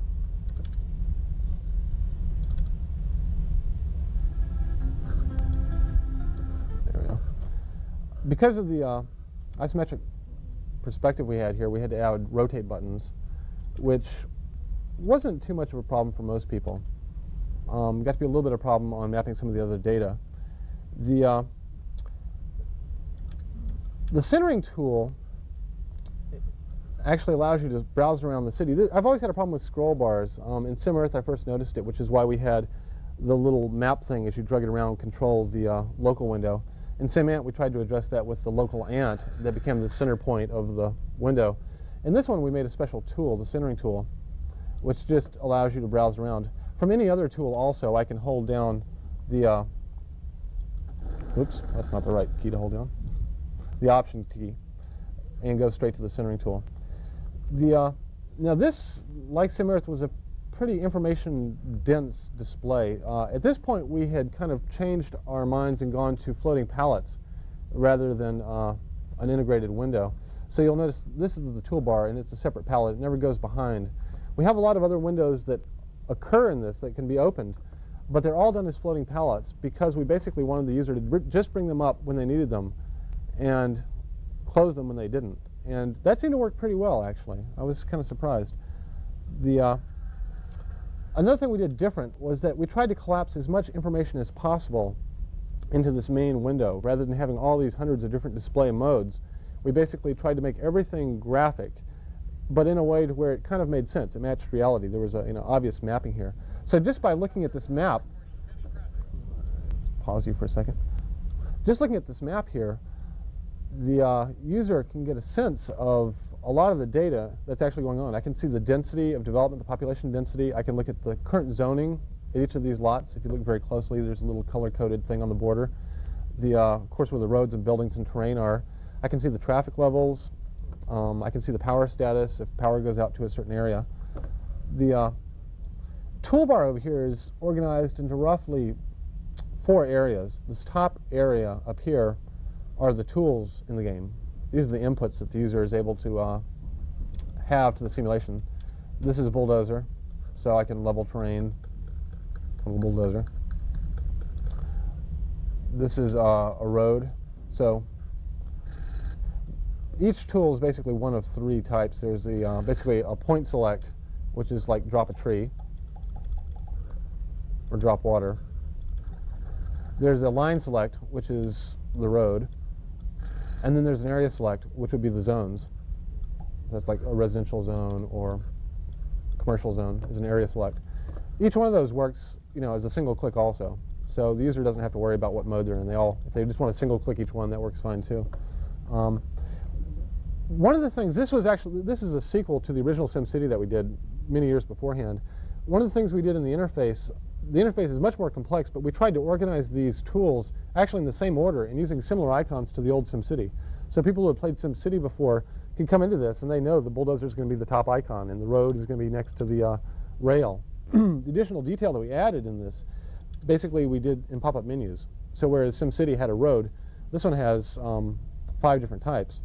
Speaker 2: Because of the isometric perspective we had here, we had to add rotate buttons, which wasn't too much of a problem for most people. Got to be a little bit of a problem on mapping some of the other data. The centering tool actually allows you to browse around the city. I've always had a problem with scroll bars. In SimEarth, I first noticed it, which is why we had the little map thing as you drug it around controls the local window. In SimAnt, we tried to address that with the local ant that became the center point of the window. In this one, we made a special tool, the centering tool, which just allows you to browse around. From any other tool also, I can hold down the, oops, that's not the right key to hold down, the option key, and go straight to the centering tool. Now this, like SimEarth, was a pretty information-dense display. At this point, we had kind of changed our minds and gone to floating palettes rather than an integrated window. So you'll notice this is the toolbar, and it's a separate palette. It never goes behind. We have a lot of other windows that occur in this that can be opened, but they're all done as floating palettes because we basically wanted the user to just bring them up when they needed them and close them when they didn't. And that seemed to work pretty well, actually. I was kind of surprised. Another thing we did different was that we tried to collapse as much information as possible into this main window. Rather than having all these hundreds of different display modes, we basically tried to make everything graphic but in a way to where it kind of made sense. It matched reality. There was a obvious mapping here. So just by looking at this map, pause you for a second. Just looking at this map here, the user can get a sense of a lot of the data that's actually going on. I can see the density of development, the population density. I can look at the current zoning at each of these lots. If you look very closely, there's a little color-coded thing on the border. Of course, where the roads and buildings and terrain are. I can see the traffic levels. I can see the power status if power goes out to a certain area. The toolbar over here is organized into roughly 4 areas. This top area up here are the tools in the game. These are the inputs that the user is able to have to the simulation. This is a bulldozer, so I can level terrain on a bulldozer. This is a road, so each tool is basically one of 3 types. There's the basically a point select, which is like drop a tree or drop water. There's a line select, which is the road. And then there's an area select, which would be the zones. That's like a residential zone or commercial zone is an area select. Each one of those works, as a single click also. So the user doesn't have to worry about what mode they're in. If they just want to single click each one, that works fine too. One of the things, this is a sequel to the original SimCity that we did many years beforehand. One of the things we did in the interface is much more complex, but we tried to organize these tools actually in the same order and using similar icons to the old SimCity. So people who have played SimCity before can come into this and they know the bulldozer is going to be the top icon and the road is going to be next to the rail. The additional detail that we added in this, basically we did in pop-up menus. So whereas SimCity had a road, this one has 5 different types.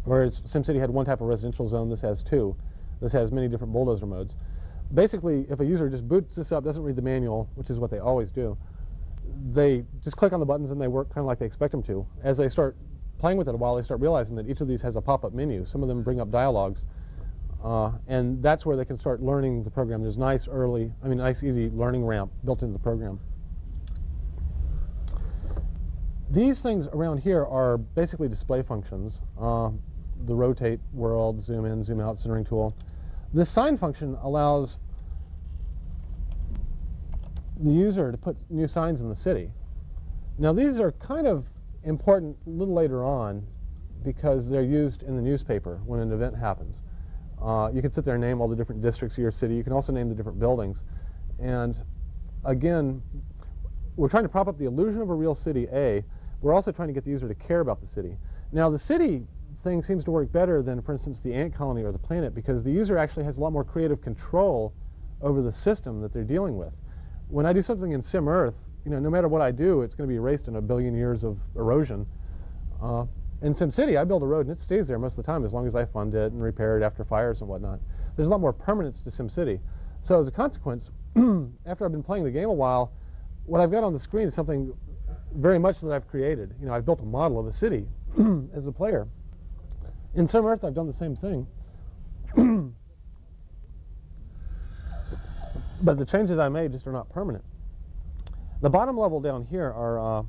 Speaker 2: Whereas SimCity had 1 type of residential zone, this has 2. This has many different bulldozer modes. Basically, if a user just boots this up, doesn't read the manual, which is what they always do, they just click on the buttons and they work kind of like they expect them to. As they start playing with it a while, they start realizing that each of these has a pop-up menu. Some of them bring up dialogues, and that's where they can start learning the program. There's nice easy learning ramp built into the program. These things around here are basically display functions. The rotate world, zoom in, zoom out, centering tool. This sign function allows the user to put new signs in the city. Now these are kind of important a little later on because they're used in the newspaper when an event happens. You can sit there and name all the different districts of your city. You can also name the different buildings. And again, we're trying to prop up the illusion of a real city, A. We're also trying to get the user to care about the city. Now the city thing seems to work better than, for instance, the ant colony or the planet because the user actually has a lot more creative control over the system that they're dealing with. When I do something in Sim Earth, no matter what I do, it's going to be erased in 1 billion years of erosion. In SimCity, I build a road and it stays there most of the time as long as I fund it and repair it after fires and whatnot. There's a lot more permanence to SimCity. So as a consequence, after I've been playing the game a while, what I've got on the screen is something very much that I've created. I've built a model of a city as a player. In Sim Earth, I've done the same thing. But the changes I made just are not permanent. The bottom level down here are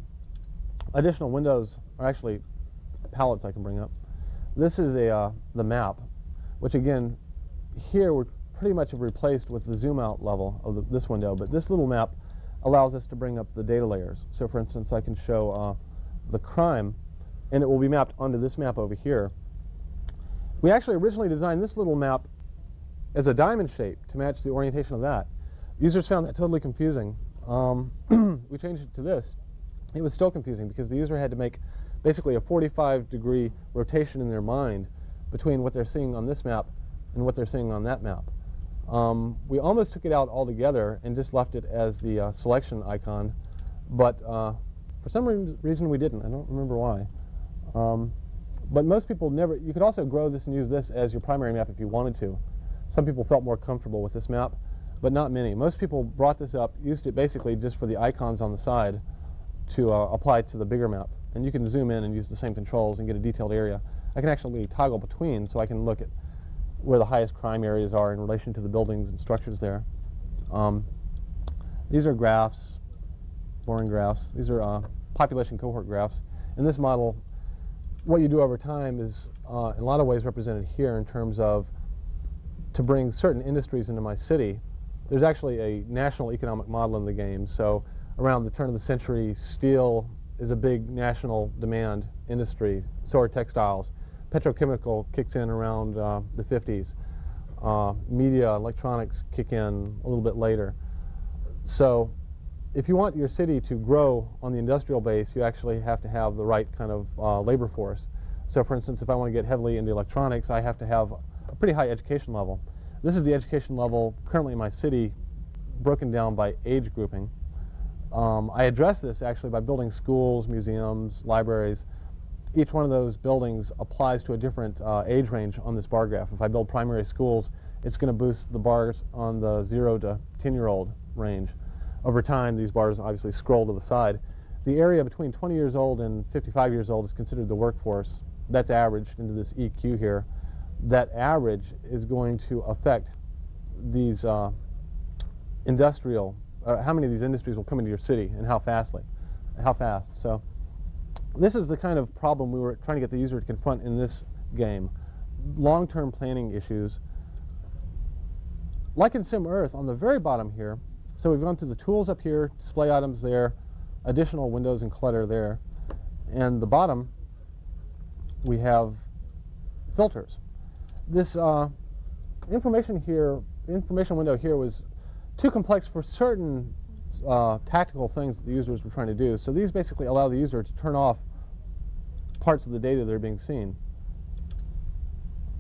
Speaker 2: additional windows, or actually palettes I can bring up. This is the map, which again, here we're pretty much have replaced with the zoom out level of this window, but this little map allows us to bring up the data layers. So for instance, I can show the crime, and it will be mapped onto this map over here. We actually originally designed this little map as a diamond shape to match the orientation of that. Users found that totally confusing. We changed it to this. It was still confusing because the user had to make basically a 45-degree rotation in their mind between what they're seeing on this map and what they're seeing on that map. We almost took it out altogether and just left it as the selection icon, but for some reason we didn't. I don't remember why. But most people never, you could also grow this and use this as your primary map if you wanted to. Some people felt more comfortable with this map, but not many. Most people brought this up, used it basically just for the icons on the side to apply to the bigger map. And you can zoom in and use the same controls and get a detailed area. I can actually toggle between so I can look at where the highest crime areas are in relation to the buildings and structures there. These are graphs, boring graphs. These are population cohort graphs. In this model, what you do over time is in a lot of ways represented here in terms of to bring certain industries into my city. There's actually a national economic model in the game. So around the turn of the century, steel is a big national demand industry. So are textiles. Petrochemical kicks in around the 50s. Media, electronics kick in a little bit later. So if you want your city to grow on the industrial base, you actually have to have the right kind of labor force. So for instance, if I want to get heavily into electronics, I have to have a pretty high education level. This is the education level currently in my city, broken down by age grouping. I address this actually by building schools, museums, libraries. Each one of those buildings applies to a different age range on this bar graph. If I build primary schools, it's going to boost the bars on the 0 to 10-year-old range. Over time, these bars obviously scroll to the side. The area between 20 years old and 55 years old is considered the workforce. That's averaged into this EQ here. That average is going to affect these industrial, how many of these industries will come into your city and how fast. So this is the kind of problem we were trying to get the user to confront in this game. Long-term planning issues. Like in Sim Earth, on the very bottom here, so we've gone through the tools up here, display items there, additional windows and clutter there, and the bottom we have filters. This information window here was too complex for certain tactical things that the users were trying to do. So these basically allow the user to turn off parts of the data that are being seen.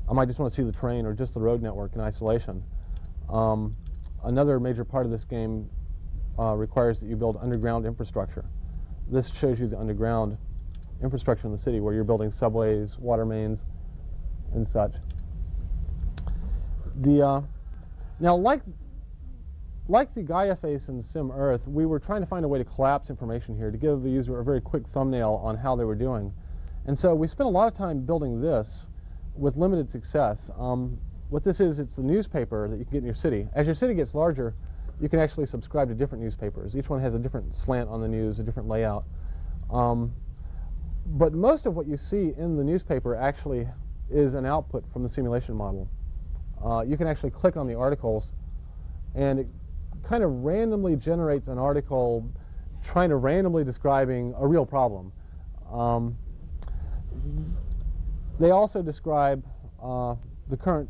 Speaker 2: I might just want to see the terrain or just the road network in isolation. Another major part of this game requires that you build underground infrastructure. This shows you the underground infrastructure in the city where you're building subways, water mains, and such. Now, like the Gaia face in Sim Earth, we were trying to find a way to collapse information here to give the user a very quick thumbnail on how they were doing. And so we spent a lot of time building this with limited success. What this is, it's the newspaper that you can get in your city. As your city gets larger, you can actually subscribe to different newspapers. Each one has a different slant on the news, a different layout. But most of what you see in the newspaper actually is an output from the simulation model. You can actually click on the articles, and it kind of randomly generates an article trying to randomly describing a real problem. They also describe the current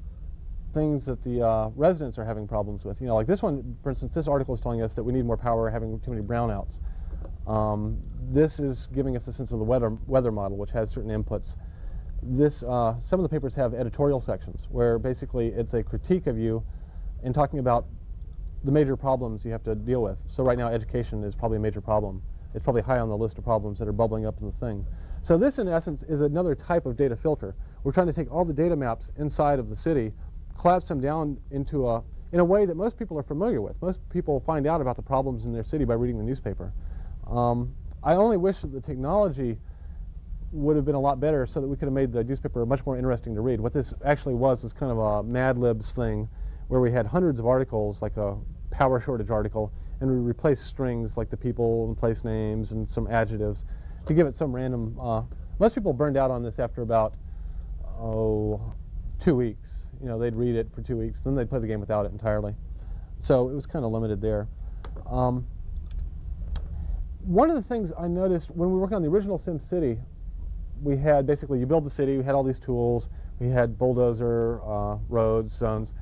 Speaker 2: things that the residents are having problems with. You know, like this one, for instance, this article is telling us that we need more power, having too many brownouts. This is giving us a sense of the weather model, which has certain inputs. Some of the papers have editorial sections where basically it's a critique of you and talking about the major problems you have to deal with. So right now, education is probably a major problem. It's probably high on the list of problems that are bubbling up in the thing. So this, in essence, is another type of data filter. We're trying to take all the data maps inside of the city, collapse them down into in a way that most people are familiar with. Most people find out about the problems in their city by reading the newspaper. I only wish that the technology would have been a lot better so that we could have made the newspaper much more interesting to read. What this actually was kind of a Mad Libs thing where we had hundreds of articles, like a power shortage article, and we replaced strings like the people and place names and some adjectives to give it some random. Most people burned out on this after about 2 weeks. You know, they'd read it for 2 weeks, then they'd play the game without it entirely. So it was kind of limited there. One of the things I noticed when we were working on the original SimCity, we had basically, you build the city, we had all these tools, we had bulldozer, roads, zones.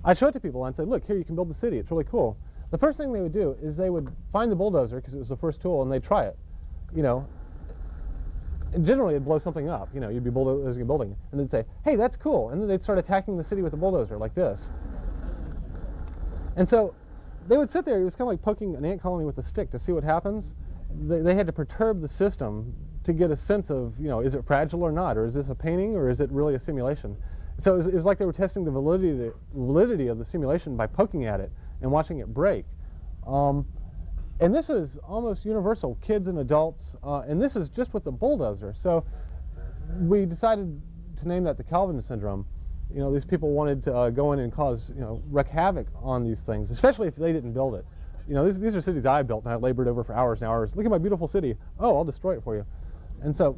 Speaker 2: I showed it to people and said, look, here you can build the city, it's really cool. The first thing they would do is they would find the bulldozer, because it was the first tool, and they'd try it. You know, and generally it'd blow something up. You know, you'd be bulldozing a building, and they'd say, hey, that's cool. And then they'd start attacking the city with a bulldozer like this. And so they would sit there, it was kind of like poking an ant colony with a stick to see what happens. They had to perturb the system to get a sense of, you know, is it fragile or not, or is this a painting, or is it really a simulation? So it was like they were testing the validity of the simulation by poking at it and watching it break. And this is almost universal, kids and adults, and this is just with the bulldozer. So we decided to name that the Calvin syndrome. You know, these people wanted to go in and cause, you know, wreak havoc on these things, especially if they didn't build it. You know, these are cities I built and I labored over for hours and hours. Look at my beautiful city. Oh, I'll destroy it for you. And so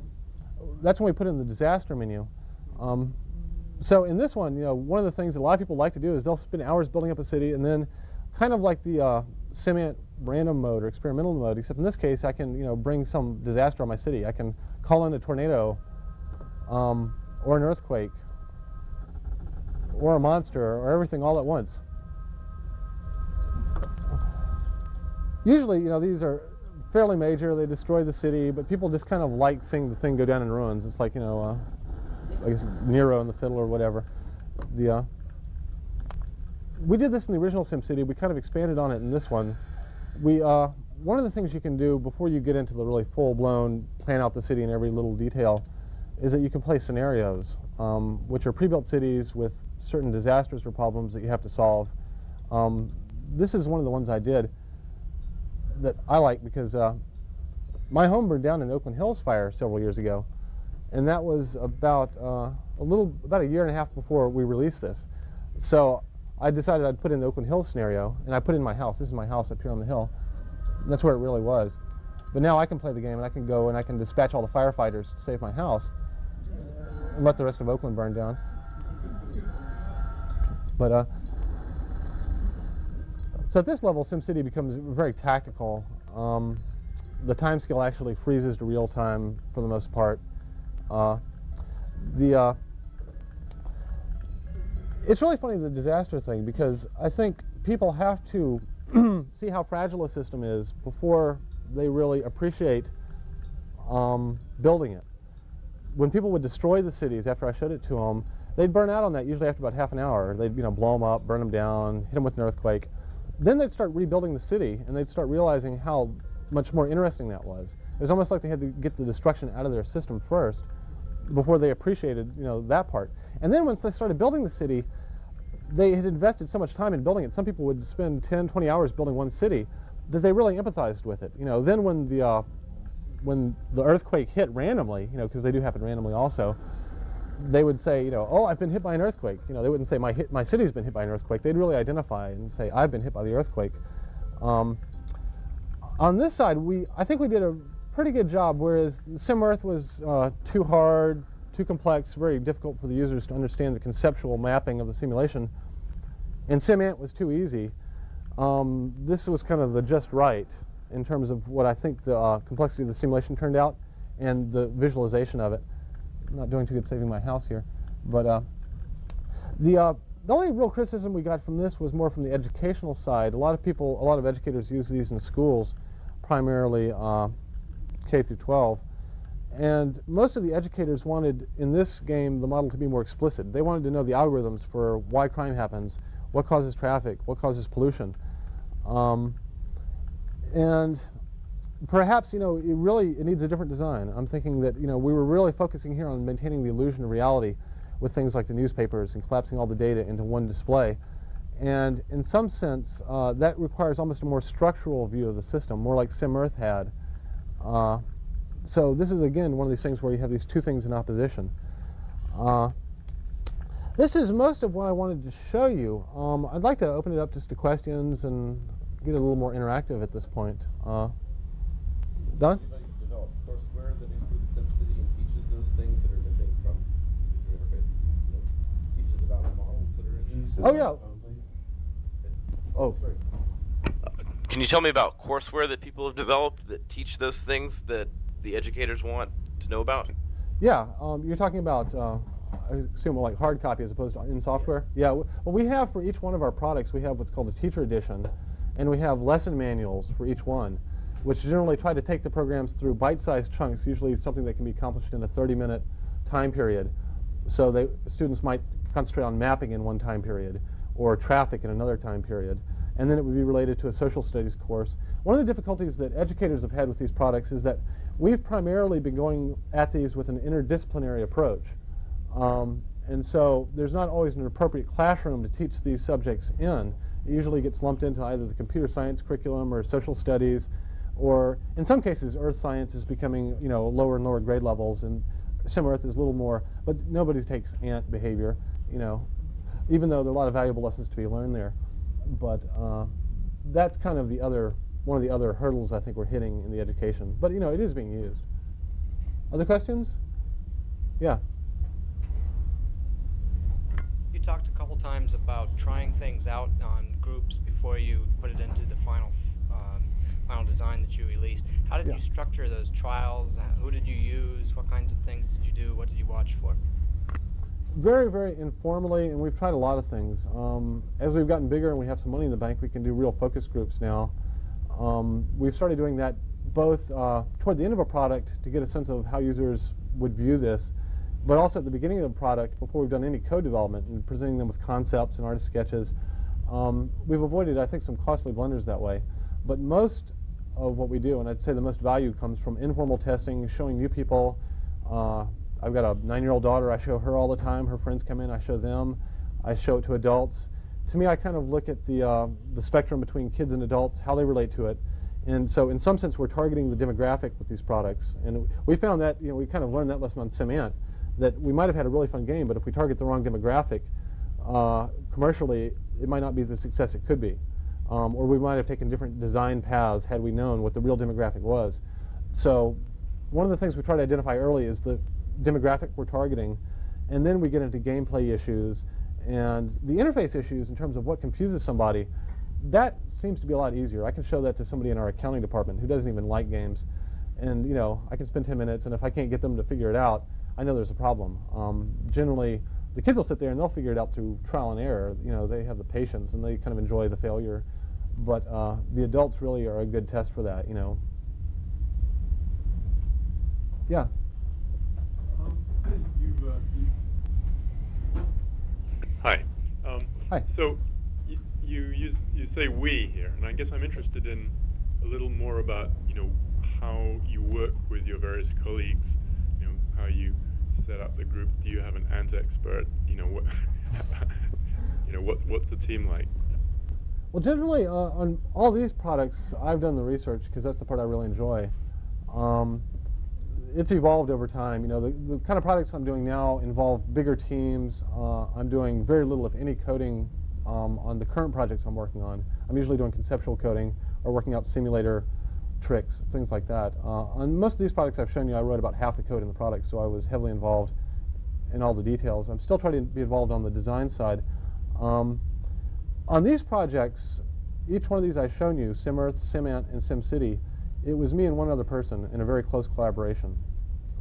Speaker 2: that's when we put in the disaster menu. So in this one, one of the things that a lot of people like to do is they'll spend hours building up a city, and then kind of like the SimAnt random mode or experimental mode, except in this case I can bring some disaster on my city. I can call in a tornado or an earthquake or a monster or everything all at once. Usually, these are fairly major. They destroy the city, but people just kind of like seeing the thing go down in ruins. It's like, I guess Nero and the Fiddle or whatever. We did this in the original SimCity. We kind of expanded on it in this one. One of the things you can do before you get into the really full-blown plan out the city in every little detail is that you can play scenarios, which are pre-built cities with certain disasters or problems that you have to solve. This is one of the ones I did that I like because my home burned down in Oakland Hills fire several years ago, and that was about a year and a half before we released this. So I decided I'd put in the Oakland Hills scenario, and I put in my house. This is my house up here on the hill. And that's where it really was. But now I can play the game, and I can go and I can dispatch all the firefighters to save my house and let the rest of Oakland burn down. But so at this level, SimCity becomes very tactical. The time scale actually freezes to real time for the most part. It's really funny, the disaster thing, because I think people have to see how fragile a system is before they really appreciate building it. When people would destroy the cities after I showed it to them, they'd burn out on that usually after about half an hour. They'd blow them up, burn them down, hit them with an earthquake. Then they'd start rebuilding the city, and they'd start realizing how much more interesting that was. It was almost like they had to get the destruction out of their system first before they appreciated that part. And then once they started building the city, they had invested so much time in building it. Some people would spend 10, 20 hours building one city that they really empathized with it. Then when the earthquake hit randomly, because they do happen randomly also, they would say, oh, I've been hit by an earthquake. They wouldn't say my city's been hit by an earthquake. They'd really identify and say, I've been hit by the earthquake. On this side, I think we did a pretty good job, whereas SimEarth was too hard, too complex, very difficult for the users to understand the conceptual mapping of the simulation, and SimAnt was too easy. This was kind of the just right in terms of what I think the complexity of the simulation turned out and the visualization of it. I'm not doing too good saving my house here, but the only real criticism we got from this was more from the educational side. A lot of educators use these in schools, primarily K through 12. And most of the educators wanted, in this game, the model to be more explicit. They wanted to know the algorithms for why crime happens, what causes traffic, what causes pollution. And perhaps, it needs a different design. I'm thinking that, we were really focusing here on maintaining the illusion of reality with things like the newspapers and collapsing all the data into one display. And in some sense, that requires almost a more structural view of the system, more like SimEarth had. So this is, again, one of these things where you have these two things in opposition. This is most of what I wanted to show you. I'd like to open it up just to questions and get a little more interactive at this point. Don?
Speaker 3: Anybody develop courseware that includes SimCity and teaches those things that are missing from the user interface? Teaches about the models that are in there?
Speaker 2: Oh, yeah. Oh,
Speaker 3: Sorry.
Speaker 4: Can you tell me about courseware that people have developed that teach those things that the educators want to know about?
Speaker 2: yeah. You're talking about, I assume, like hard copy as opposed to in software? Yeah. Well, we have for each one of our products, we have what's called a teacher edition, and we have lesson manuals for each one, which generally try to take the programs through bite-sized chunks, usually something that can be accomplished in a 30-minute time period. So students might concentrate on mapping in one time period, or traffic in another time period, and then it would be related to a social studies course. One of the difficulties that educators have had with these products is that we've primarily been going at these with an interdisciplinary approach. And so there's not always an appropriate classroom to teach these subjects in. It usually gets lumped into either the computer science curriculum or social studies, or in some cases earth science is becoming lower and lower grade levels, and SimEarth is a little more, but nobody takes ant behavior, even though there are a lot of valuable lessons to be learned there. But that's kind of one of the other hurdles I think we're hitting in the education. But it is being used. Other questions? Yeah.
Speaker 5: You talked a couple times about trying things out on groups before you put it into the final design that you released. How did
Speaker 2: Yeah.
Speaker 5: you structure those trials? Who did you use? What kinds of things did you do? What did you watch for?
Speaker 2: Very, very informally, and we've tried a lot of things. As we've gotten bigger and we have some money in the bank, we can do real focus groups now. We've started doing that both toward the end of a product to get a sense of how users would view this, but also at the beginning of the product before we've done any code development and presenting them with concepts and artist sketches. We've avoided, I think, some costly blunders that way. But most of what we do, and I'd say the most value, comes from informal testing, showing new people. I've got a 9-year-old daughter. I show her all the time. Her friends come in. I show them. I show it to adults. To me, I kind of look at the spectrum between kids and adults, how they relate to it. And so in some sense, we're targeting the demographic with these products. And we found that, we kind of learned that lesson on SimAnt, that we might have had a really fun game, but if we target the wrong demographic, commercially, it might not be the success it could be. Or we might have taken different design paths had we known what the real demographic was. So one of the things we try to identify early is the demographic we're targeting, and then we get into gameplay issues and the interface issues in terms of what confuses somebody. That seems to be a lot easier. I can show that to somebody in our accounting department who doesn't even like games, and I can spend 10 minutes, and if I can't get them to figure it out, I know there's a problem. Generally, the kids will sit there and they'll figure it out through trial and error. They have the patience and they kind of enjoy the failure. But the adults really are a good test for that. Yeah.
Speaker 6: Hi.
Speaker 2: Hi.
Speaker 6: So you say we here, and I guess I'm interested in a little more about how you work with your various colleagues. How you set up the group. Do you have an ant expert? What's the team like?
Speaker 2: Well, generally, on all these products, I've done the research because that's the part I really enjoy. It's evolved over time. The kind of products I'm doing now involve bigger teams. I'm doing very little, if any, coding on the current projects I'm working on. I'm usually doing conceptual coding or working out simulator tricks, things like that. On most of these products I've shown you, I wrote about half the code in the product, so I was heavily involved in all the details. I'm still trying to be involved on the design side. On these projects, each one of these I've shown you, SimEarth, SimAnt, and SimCity, it was me and one other person in a very close collaboration.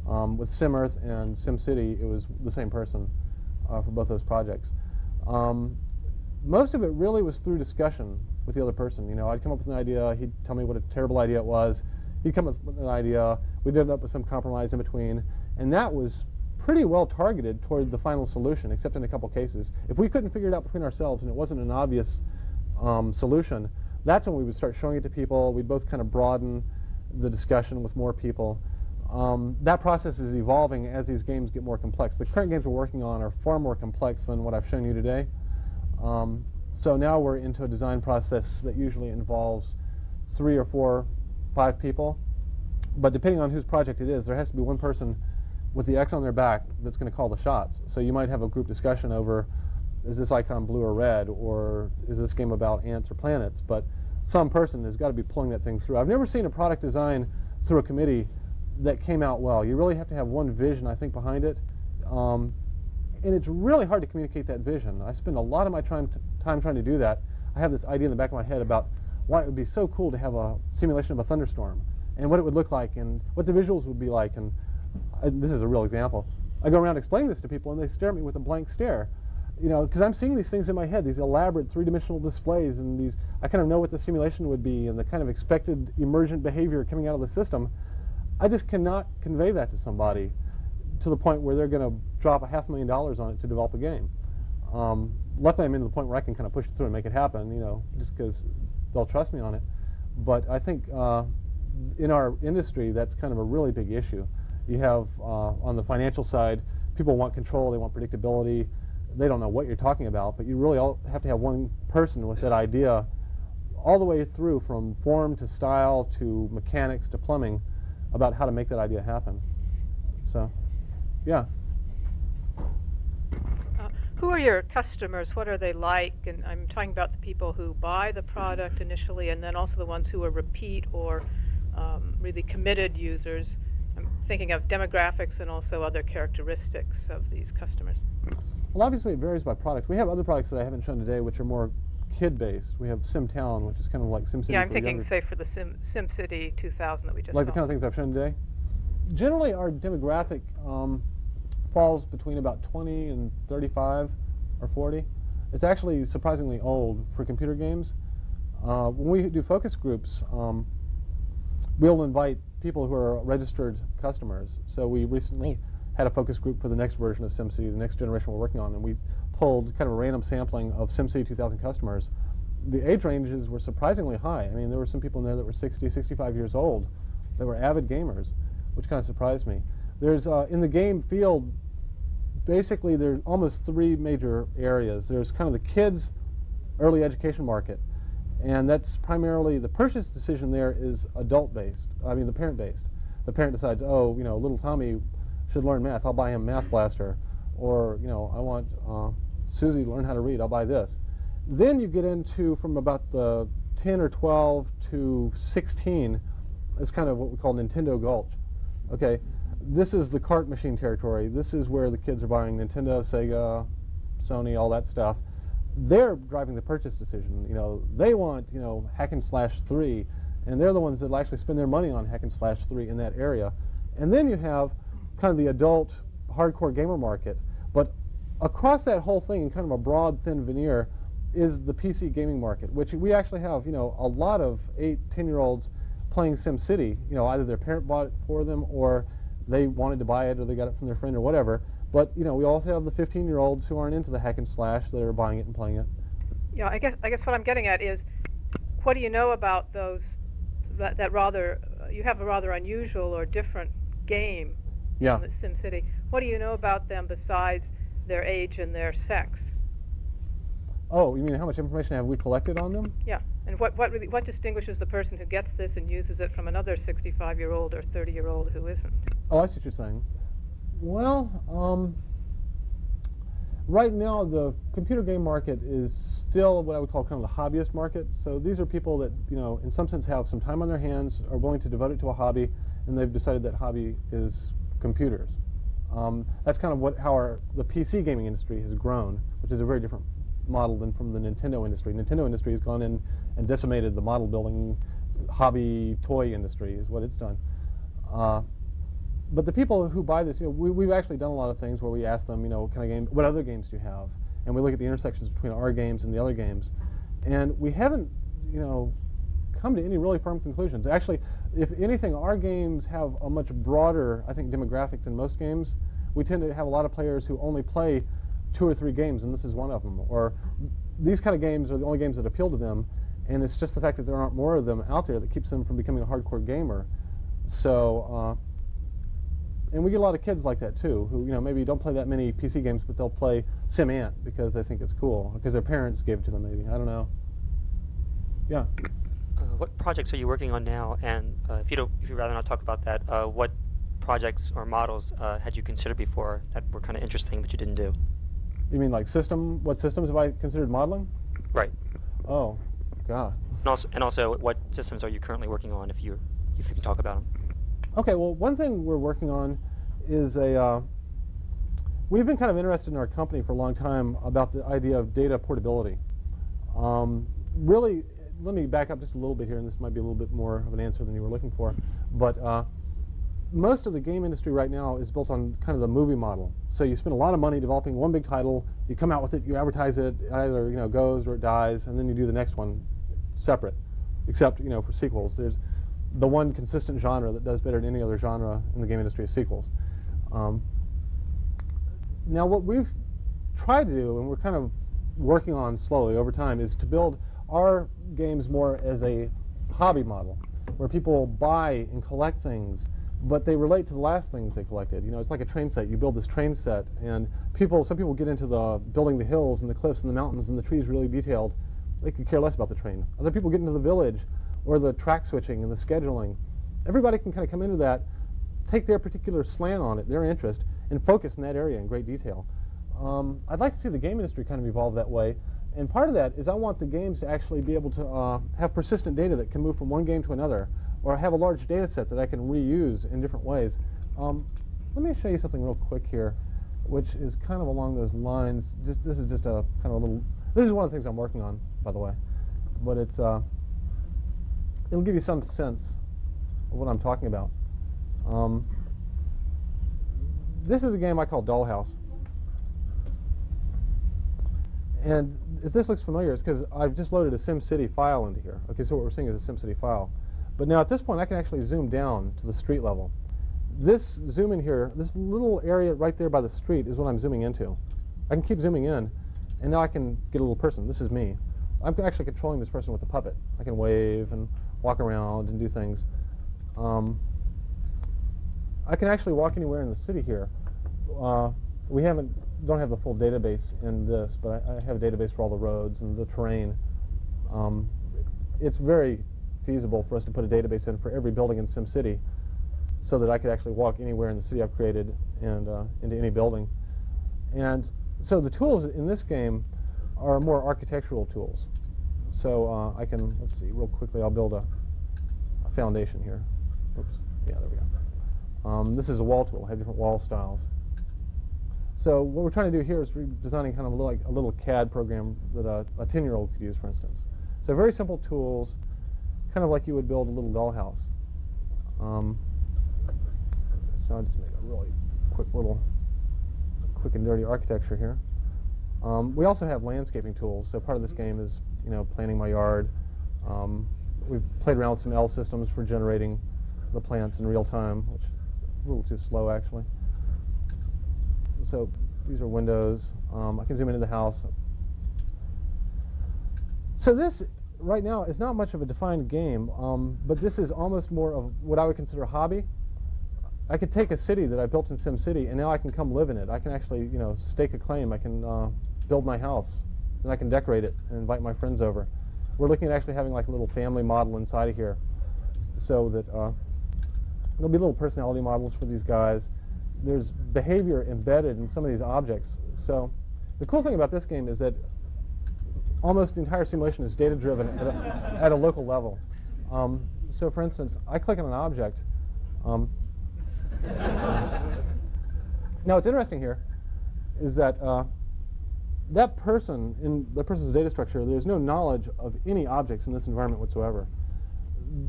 Speaker 2: With SimEarth and SimCity, it was the same person for both those projects. Most of it really was through discussion with the other person. I'd come up with an idea, he'd tell me what a terrible idea it was, he'd come up with an idea, we'd end up with some compromise in between, and that was pretty well targeted toward the final solution, except in a couple cases. If we couldn't figure it out between ourselves and it wasn't an obvious solution, that's when we would start showing it to people. We'd both kind of broaden the discussion with more people. That process is evolving as these games get more complex. The current games we're working on are far more complex than what I've shown you today. So now we're into a design process that usually involves 3 or 4, 5 people. But depending on whose project it is, there has to be one person with the X on their back that's going to call the shots. So you might have a group discussion over, is this icon blue or red, or is this game about ants or planets? But some person has got to be pulling that thing through. I've never seen a product design through a committee that came out well. You really have to have one vision, I think, behind it. And it's really hard to communicate that vision. I spend a lot of my time trying to do that. I have this idea in the back of my head about why it would be so cool to have a simulation of a thunderstorm and what it would look like and what the visuals would be like. And this is a real example. I go around explaining this to people and they stare at me with a blank stare. Because I'm seeing these things in my head, these elaborate 3-dimensional displays, and I kind of know what the simulation would be and the kind of expected emergent behavior coming out of the system. I just cannot convey that to somebody to the point where they're going to drop $500,000 on it to develop a game. Luckily, I'm into the point where I can kind of push it through and make it happen, just because they'll trust me on it. But I think in our industry, that's kind of a really big issue. You have, on the financial side, people want control, they want predictability. They don't know what you're talking about, but you really have to have one person with that idea all the way through, from form to style to mechanics to plumbing, about how to make that idea happen. So, yeah.
Speaker 7: Who are your customers? What are they like? And I'm talking about the people who buy the product initially, and then also the ones who are repeat or really committed users. thinking of demographics and also other characteristics of these customers.
Speaker 2: Well, obviously it varies by product. We have other products that I haven't shown today which are more kid-based. We have SimTown, which is kind of like SimCity.
Speaker 7: Yeah, I'm
Speaker 2: for
Speaker 7: thinking,
Speaker 2: younger.
Speaker 7: say, for the SimCity 2000 that we just
Speaker 2: Like
Speaker 7: saw.
Speaker 2: the kind of things I've shown today. Generally, our demographic falls between about 20 and 35 or 40. It's actually surprisingly old for computer games. When we do focus groups, we'll invite people who are registered customers. So we recently had a focus group for the next version of SimCity, the next generation we're working on, and we pulled kind of a random sampling of SimCity 2000 customers. The age ranges were surprisingly high. I mean, there were some people in there that were 60, 65 years old that were avid gamers, which kind of surprised me. There's, in the game field, basically there's almost three major areas. There's kind of the kids' early education market, and that's primarily, the purchase decision there is adult-based, I mean the parent-based. The parent decides, oh, you know, little Tommy should learn math, I'll buy him Math Blaster. Or, you know, I want Susie to learn how to read, I'll buy this. Then you get into, from about the 10 or 12 to 16, it's kind of what we call Nintendo Gulch. Okay, this is the cart machine territory. This is where the kids are buying Nintendo, Sega, Sony, all that stuff. They're driving the purchase decision. You know, they want, you know, Hack and Slash 3, and they're the ones that will actually spend their money on Hack and Slash 3 in that area. And then you have kind of the adult hardcore gamer market, but across that whole thing, in kind of a broad, thin veneer, is the PC gaming market, which we actually have, you know, a lot of 8, 10-year-olds playing SimCity. You know, either their parent bought it for them, or they wanted to buy it, or they got it from their friend, or whatever. But you know, we also have the 15-year-olds who aren't into the hack and slash that are buying it and playing it.
Speaker 7: Yeah, I guess what I'm getting at is, what do you know about those? That rather, you have a rather unusual or different game.
Speaker 2: Yeah.
Speaker 7: In the SimCity. What do you know about them besides their age and their sex?
Speaker 2: Oh, you mean how much information have we collected on them?
Speaker 7: Yeah, and what distinguishes the person who gets this and uses it from another 65-year-old or 30-year-old who isn't?
Speaker 2: Oh, I see what you're saying. Well, right now the computer game market is still what I would call kind of the hobbyist market. So these are people that, you know, in some sense have some time on their hands, are willing to devote it to a hobby, and they've decided that hobby is computers. That's kind of how the PC gaming industry has grown, which is a very different model than from the Nintendo industry. Nintendo industry has gone in and decimated the model building hobby toy industry is what it's done. But the people who buy this, you know, we've actually done a lot of things where we ask them, you know, what kind of game, what other games do you have? And we look at the intersections between our games and the other games. And we haven't, you know, come to any really firm conclusions. Actually, if anything, our games have a much broader, I think, demographic than most games. We tend to have a lot of players who only play 2 or 3 games, and this is one of them. Or these kind of games are the only games that appeal to them, and it's just the fact that there aren't more of them out there that keeps them from becoming a hardcore gamer. So, and we get a lot of kids like that too, who, you know, maybe don't play that many PC games, but they'll play Sim Ant because they think it's cool, because their parents gave it to them maybe, I don't know. Yeah.
Speaker 8: What projects are you working on now? And if you'd rather not talk about that, what projects or models had you considered before that were kind of interesting but you didn't do?
Speaker 2: You mean like what systems have I considered modeling?
Speaker 8: Right.
Speaker 2: Oh, God.
Speaker 8: And also, what systems are you currently working on, if you can talk about them?
Speaker 2: Okay, well, one thing we're working on is we've been kind of interested in our company for a long time about the idea of data portability. Really, let me back up just a little bit here, and this might be a little bit more of an answer than you were looking for, but most of the game industry right now is built on kind of the movie model. So you spend a lot of money developing one big title, you come out with it, you advertise it, either, you know, goes or it dies, and then you do the next one separate, except, you know, for sequels. There's the one consistent genre that does better than any other genre in the game industry is sequels. Now what we've tried to do, and we're kind of working on slowly over time, is to build our games more as a hobby model, where people buy and collect things, but they relate to the last things they collected. You know, it's like a train set. You build this train set, and some people get into the building the hills and the cliffs and the mountains and the trees really detailed. They could care less about the train. Other people get into the village or the track switching and the scheduling. Everybody can kind of come into that, take their particular slant on it, their interest, and focus in that area in great detail. I'd like to see the game industry kind of evolve that way, and part of that is I want the games to actually be able to have persistent data that can move from one game to another, or have a large data set that I can reuse in different ways. Let me show you something real quick here, which is kind of along those lines. This is just a kind of a little. This is one of the things I'm working on, by the way, but it'll give you some sense of what I'm talking about. This is a game I call Dollhouse. And if this looks familiar, it's because I've just loaded a SimCity file into here. Okay, so what we're seeing is a SimCity file. But now at this point, I can actually zoom down to the street level. This zoom in here, this little area right there by the street is what I'm zooming into. I can keep zooming in, and now I can get a little person. This is me. I'm actually controlling this person with the puppet. I can wave and walk around and do things. I can actually walk anywhere in the city here. We don't have the full database in this, but I have a database for all the roads and the terrain. It's very feasible for us to put a database in for every building in SimCity so that I could actually walk anywhere in the city I've created and into any building. And so the tools in this game are more architectural tools. So I can, let's see, real quickly, I'll build a foundation here. Oops, yeah, there we go. This is a wall tool. I have different wall styles. So what we're trying to do here is designing kind of like a little CAD program that a 10-year-old could use, for instance. So very simple tools, kind of like you would build a little dollhouse. So I'll just make a really quick and dirty architecture here. We also have landscaping tools. So part of this game is, planting my yard. We've played around with some L systems for generating the plants in real time, which is a little too slow actually. So these are windows. I can zoom into the house. So this, right now, is not much of a defined game, but this is almost more of what I would consider a hobby. I could take a city that I built in SimCity, and now I can come live in it. I can actually, stake a claim. I can build my house, and I can decorate it and invite my friends over. We're looking at actually having like a little family model inside of here, so that there'll be little personality models for these guys. There's behavior embedded in some of these objects. So the cool thing about this game is that almost the entire simulation is data-driven at a local level. So for instance, I click on an object. Now what's interesting here is that that person, in the person's data structure, there's no knowledge of any objects in this environment whatsoever.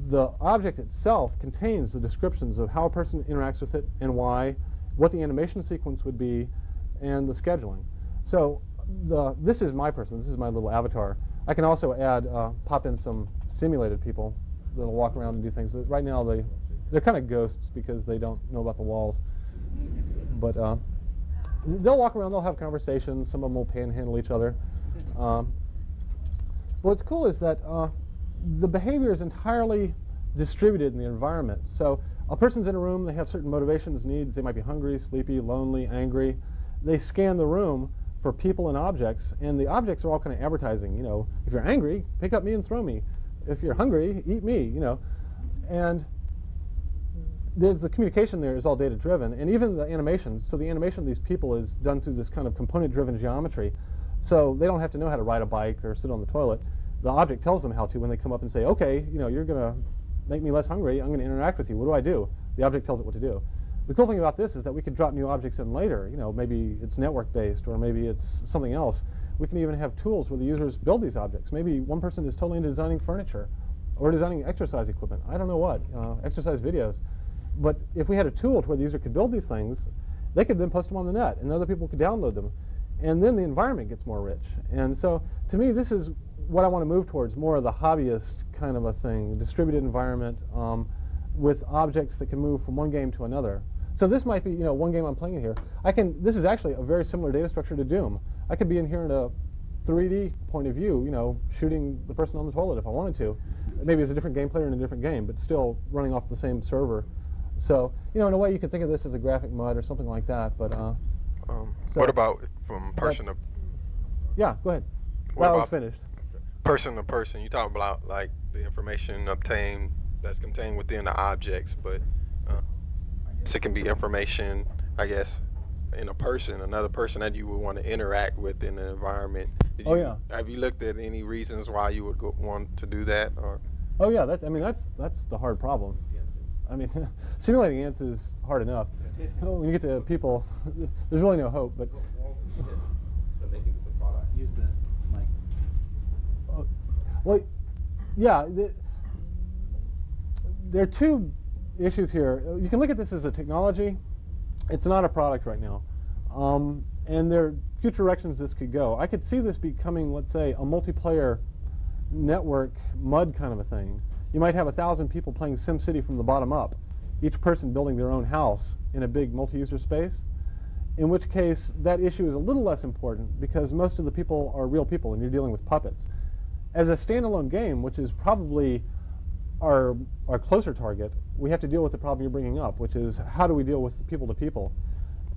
Speaker 2: The object itself contains the descriptions of how a person interacts with it and why, what the animation sequence would be, and the scheduling. So this is my person. This is my little avatar. I can also add, pop in some simulated people that'll walk around and do things. Right now, they're kind of ghosts because they don't know about the walls. But they'll walk around. They'll have conversations. Some of them will panhandle each other. What's cool is that the behavior is entirely distributed in the environment. So a person's in a room, they have certain motivations, needs. They might be hungry, sleepy, lonely, angry. They scan the room for people and objects, and the objects are all kind of advertising. If you're angry, pick up me and throw me. If you're hungry, eat me, And there's the communication there is all data-driven, and even the animation. So the animation of these people is done through this kind of component-driven geometry. So they don't have to know how to ride a bike or sit on the toilet. The object tells them how to when they come up and say, okay, you're going to make me less hungry, I'm going to interact with you. What do I do? The object tells it what to do. The cool thing about this is that we could drop new objects in later. Maybe it's network-based, or maybe it's something else. We can even have tools where the users build these objects. Maybe one person is totally into designing furniture or designing exercise equipment. I don't know what, exercise videos. But if we had a tool to where the user could build these things, they could then post them on the net, and other people could download them. And then the environment gets more rich. And so, to me, this is what I want to move towards, more of the hobbyist kind of a thing, distributed environment with objects that can move from one game to another. So this might be, one game I'm playing in here. This is actually a very similar data structure to Doom. I could be in here in a 3D point of view, shooting the person on the toilet if I wanted to. Maybe it's a different game player in a different game, but still running off the same server. So, in a way, you could think of this as a graphic mud or something like that. But so
Speaker 9: what about from person to?
Speaker 2: Yeah, go ahead.
Speaker 9: What
Speaker 2: That
Speaker 9: about
Speaker 2: was finished.
Speaker 9: Person to person? You talk about like the information obtained that's contained within the objects, but so it can be information, I guess, in a person, another person that you would want to interact with in the environment.
Speaker 2: Yeah.
Speaker 9: Have you looked at any reasons why you would want to do that, or?
Speaker 2: Oh yeah, that's the hard problem. I mean, simulating ants is hard enough. When you get to people, there's really no hope. But
Speaker 3: What else did you hit to making this a product?
Speaker 1: Use the mic.
Speaker 2: well, yeah, there are two issues here. You can look at this as a technology. It's not a product right now. And there are future directions this could go. I could see this becoming, let's say, a multiplayer network MUD kind of a thing. You might have 1,000 people playing SimCity from the bottom up, each person building their own house in a big multi-user space, in which case that issue is a little less important because most of the people are real people and you're dealing with puppets. As a standalone game, which is probably our closer target, we have to deal with the problem you're bringing up, which is how do we deal with the people to people?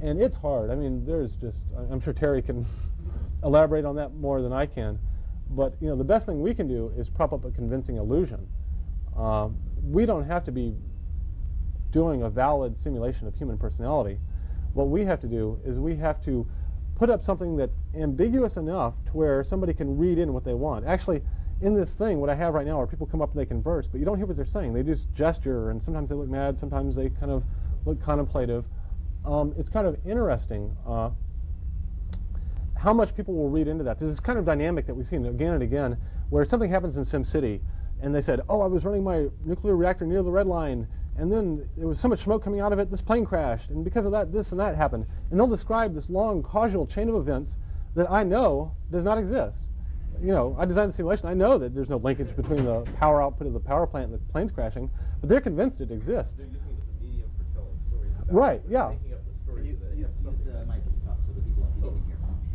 Speaker 2: And it's hard. I mean, there's just, I'm sure Terry can elaborate on that more than I can, but you know, the best thing we can do is prop up a convincing illusion. We don't have to be doing a valid simulation of human personality. What we have to do is we have to put up something that's ambiguous enough to where somebody can read in what they want. Actually, in this thing, what I have right now are people come up and they converse, but you don't hear what they're saying. They just gesture, and sometimes they look mad, sometimes they kind of look contemplative. It's kind of interesting how much people will read into that. There's this kind of dynamic that we've seen again and again where something happens in SimCity and they said, oh, I was running my nuclear reactor near the red line and then there was so much smoke coming out of it, this plane crashed, and because of that, this and that happened. And they'll describe this long causal chain of events that I know does not exist. You know, I designed the simulation, I know that there's no linkage between the power output of the power plant and the plane's crashing, but they're convinced it exists.
Speaker 3: They're using it as a medium for telling stories about
Speaker 2: Right,
Speaker 3: it.
Speaker 2: yeah.
Speaker 3: Making up the stories
Speaker 1: Use
Speaker 3: that they have
Speaker 1: the
Speaker 3: something.
Speaker 1: mic to talk so the people on TV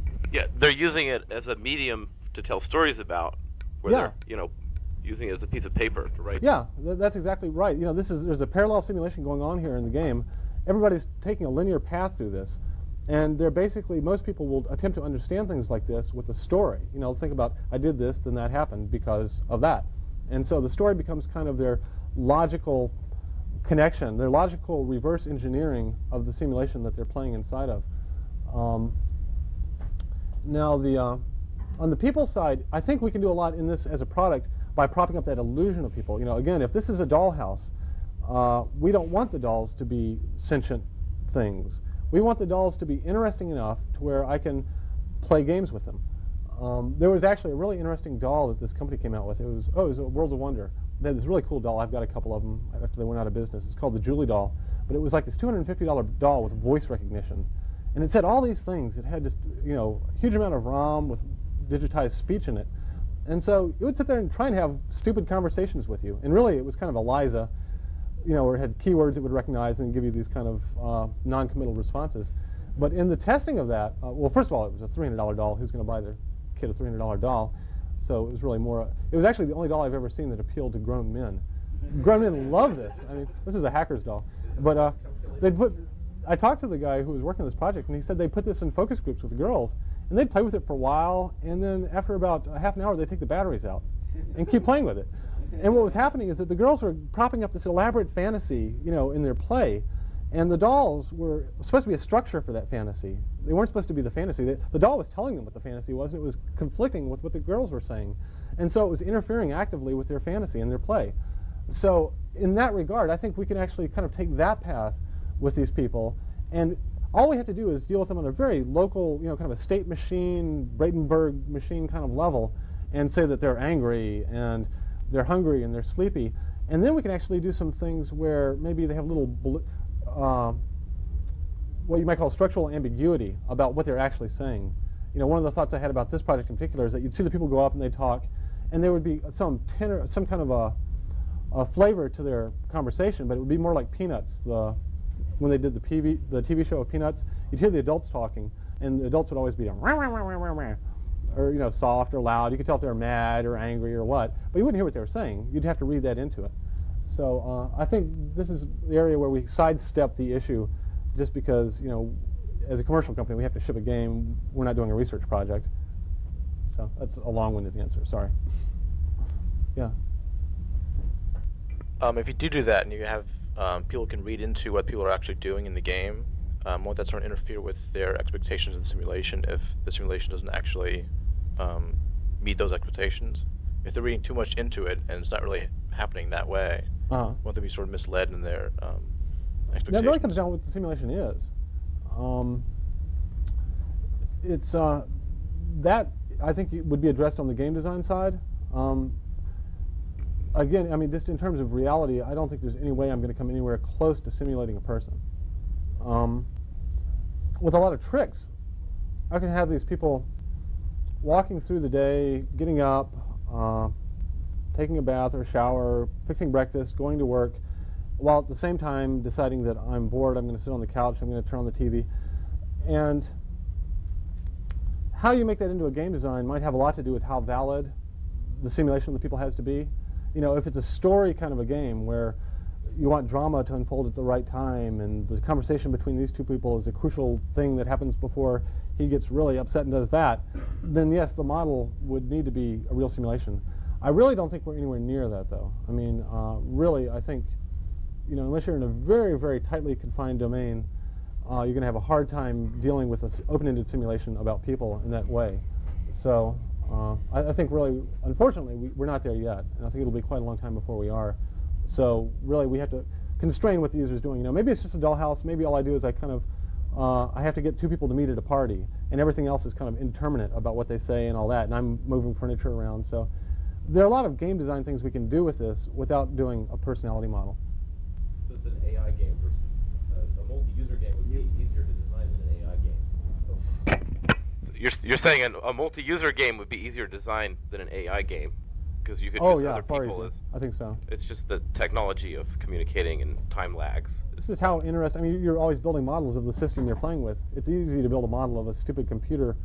Speaker 1: can hear.
Speaker 4: Yeah, they're using it as a medium to tell stories about, where
Speaker 2: Yeah.
Speaker 4: they're, you know, using it as a piece of paper to write.
Speaker 2: Yeah, that's exactly right. You know, there's a parallel simulation going on here in the game. Everybody's taking a linear path through this. And they're basically, most people will attempt to understand things like this with a story. You know, think about, I did this, then that happened because of that. And so the story becomes kind of their logical connection, their logical reverse engineering of the simulation that they're playing inside of. Now, on the people side, I think we can do a lot in this as a product by propping up that illusion of people. You know, again, if this is a dollhouse, we don't want the dolls to be sentient things. We want the dolls to be interesting enough to where I can play games with them. There was actually a really interesting doll that this company came out with. It was a Worlds of Wonder. They had this really cool doll. I've got a couple of them after they went out of business. It's called the Julie doll. But it was like this $250 doll with voice recognition. And it said all these things. It had just, you know, a huge amount of ROM with digitized speech in it. And so it would sit there and try and have stupid conversations with you. And really, it was kind of Eliza, you know, where it had keywords it would recognize and give you these kind of non-committal responses. But in the testing of that, well, first of all, it was a $300 doll. Who's going to buy their kid a $300 doll? So it was really more, it was actually the only doll I've ever seen that appealed to grown men. Grown men love this. I mean, this is a hacker's doll. But I talked to the guy who was working on this project, and he said they put this in focus groups with the girls, and they'd play with it for a while, and then after about half an hour, they'd take the batteries out and keep playing with it. And what was happening is that the girls were propping up this elaborate fantasy, you know, in their play, and the dolls were supposed to be a structure for that fantasy. They weren't supposed to be the fantasy. The doll was telling them what the fantasy was, and it was conflicting with what the girls were saying. And so it was interfering actively with their fantasy and their play. So in that regard, I think we can actually kind of take that path with these people, and all we have to do is deal with them on a very local, you know, kind of a state machine, Bradenburg machine kind of level, and say that they're angry and they're hungry and they're sleepy. And then we can actually do some things where maybe they have little, what you might call structural ambiguity about what they're actually saying. You know, one of the thoughts I had about this project in particular is that you'd see the people go up and they'd talk, and there would be some tenor, some kind of a flavor to their conversation, but it would be more like Peanuts. When they did the TV show of Peanuts, you'd hear the adults talking, and the adults would always be rah, rah, rah, rah, rah, rah, or, you know, soft or loud. You could tell if they were mad or angry or what, but you wouldn't hear what they were saying. You'd have to read that into it. So I think this is the area where we sidestep the issue, just because, you know, as a commercial company, we have to ship a game. We're not doing a research project. So that's a long-winded answer. Sorry. Yeah.
Speaker 10: If you do that and you have people can read into what people are actually doing in the game, won't that sort of interfere with their expectations of the simulation if the simulation doesn't actually meet those expectations? If they're reading too much into it and it's not really happening that way, won't they be sort of misled in their expectations?
Speaker 2: That really comes down to what the simulation is. It's that I think would be addressed on the game design side. Again, I mean, just in terms of reality, I don't think there's any way I'm going to come anywhere close to simulating a person. With a lot of tricks, I can have these people walking through the day, getting up, taking a bath or a shower, fixing breakfast, going to work, while at the same time deciding that I'm bored, I'm going to sit on the couch, I'm going to turn on the TV. And how you make that into a game design might have a lot to do with how valid the simulation of the people has to be. You know, if it's a story kind of a game where you want drama to unfold at the right time and the conversation between these two people is a crucial thing that happens before he gets really upset and does that, then yes, the model would need to be a real simulation. I really don't think we're anywhere near that, though. I mean, really, I think, you know, unless you're in a very, very tightly confined domain, you're going to have a hard time dealing with an open-ended simulation about people in that way. So I think really, unfortunately, we're not there yet, and I think it'll be quite a long time before we are. So really, we have to constrain what the user's doing. You know, maybe it's just a dollhouse. Maybe all I do is I kind of, I have to get two people to meet at a party, and everything else is kind of indeterminate about what they say and all that, and I'm moving furniture around. So there are a lot of game design things we can do with this without doing a personality model.
Speaker 3: So it's an AI game versus a multi-user game would be easier to design than an AI game.
Speaker 4: So you're saying a multi-user game would be easier to design than an AI game because you could
Speaker 2: Oh
Speaker 4: use
Speaker 2: yeah,
Speaker 4: other
Speaker 2: far
Speaker 4: people
Speaker 2: easier.
Speaker 4: as
Speaker 2: I think so.
Speaker 4: it's just the technology of communicating and time lags.
Speaker 2: This is how interesting. I mean, you're always building models of the system you're playing with. It's easy to build a model of a stupid computer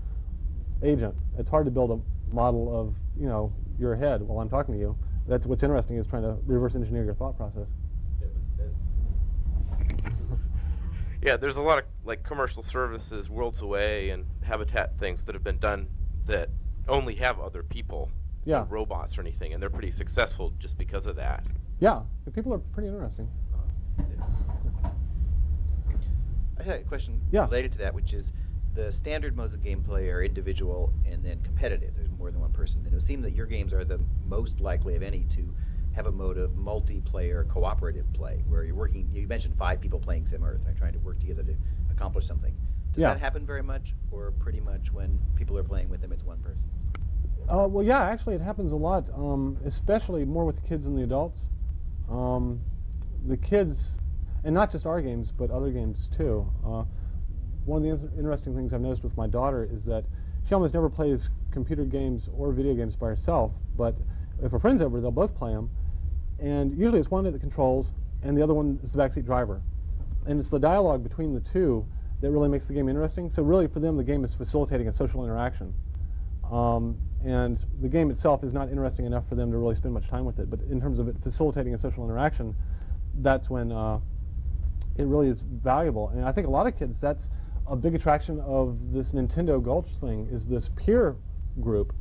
Speaker 2: agent. It's hard to build a model of, you know, your head while I'm talking to you. That's what's interesting, is trying to reverse engineer your thought process.
Speaker 4: Yeah, there's a lot of like commercial services, Worlds Away and Habitat things that have been done that only have other people,
Speaker 2: Yeah.
Speaker 4: not robots or anything, and they're pretty successful just because of that.
Speaker 2: Yeah, the people are pretty interesting.
Speaker 11: I had a question
Speaker 2: Yeah.
Speaker 11: related to that, which is the standard modes of gameplay are individual and then competitive. There's more than one person. And it would seem that your games are the most likely of any to have a mode of multiplayer cooperative play, where you're working. You mentioned 5 people playing Sim Earth and trying to work together to accomplish something. Does
Speaker 2: Yeah.
Speaker 11: that happen very much, or pretty much when people are playing with them, it's one person?
Speaker 2: Well, yeah, actually, it happens a lot, especially more with the kids than the adults. The kids, and not just our games, but other games too. One of the interesting things I've noticed with my daughter is that she almost never plays computer games or video games by herself, but if her friend's over, they'll both play them. And usually it's one that controls, and the other one is the backseat driver. And it's the dialogue between the two that really makes the game interesting. So really, for them, the game is facilitating a social interaction. And the game itself is not interesting enough for them to really spend much time with it. But in terms of it facilitating a social interaction, that's when it really is valuable. And I think a lot of kids, that's a big attraction of this Nintendo Gulch thing, is this peer group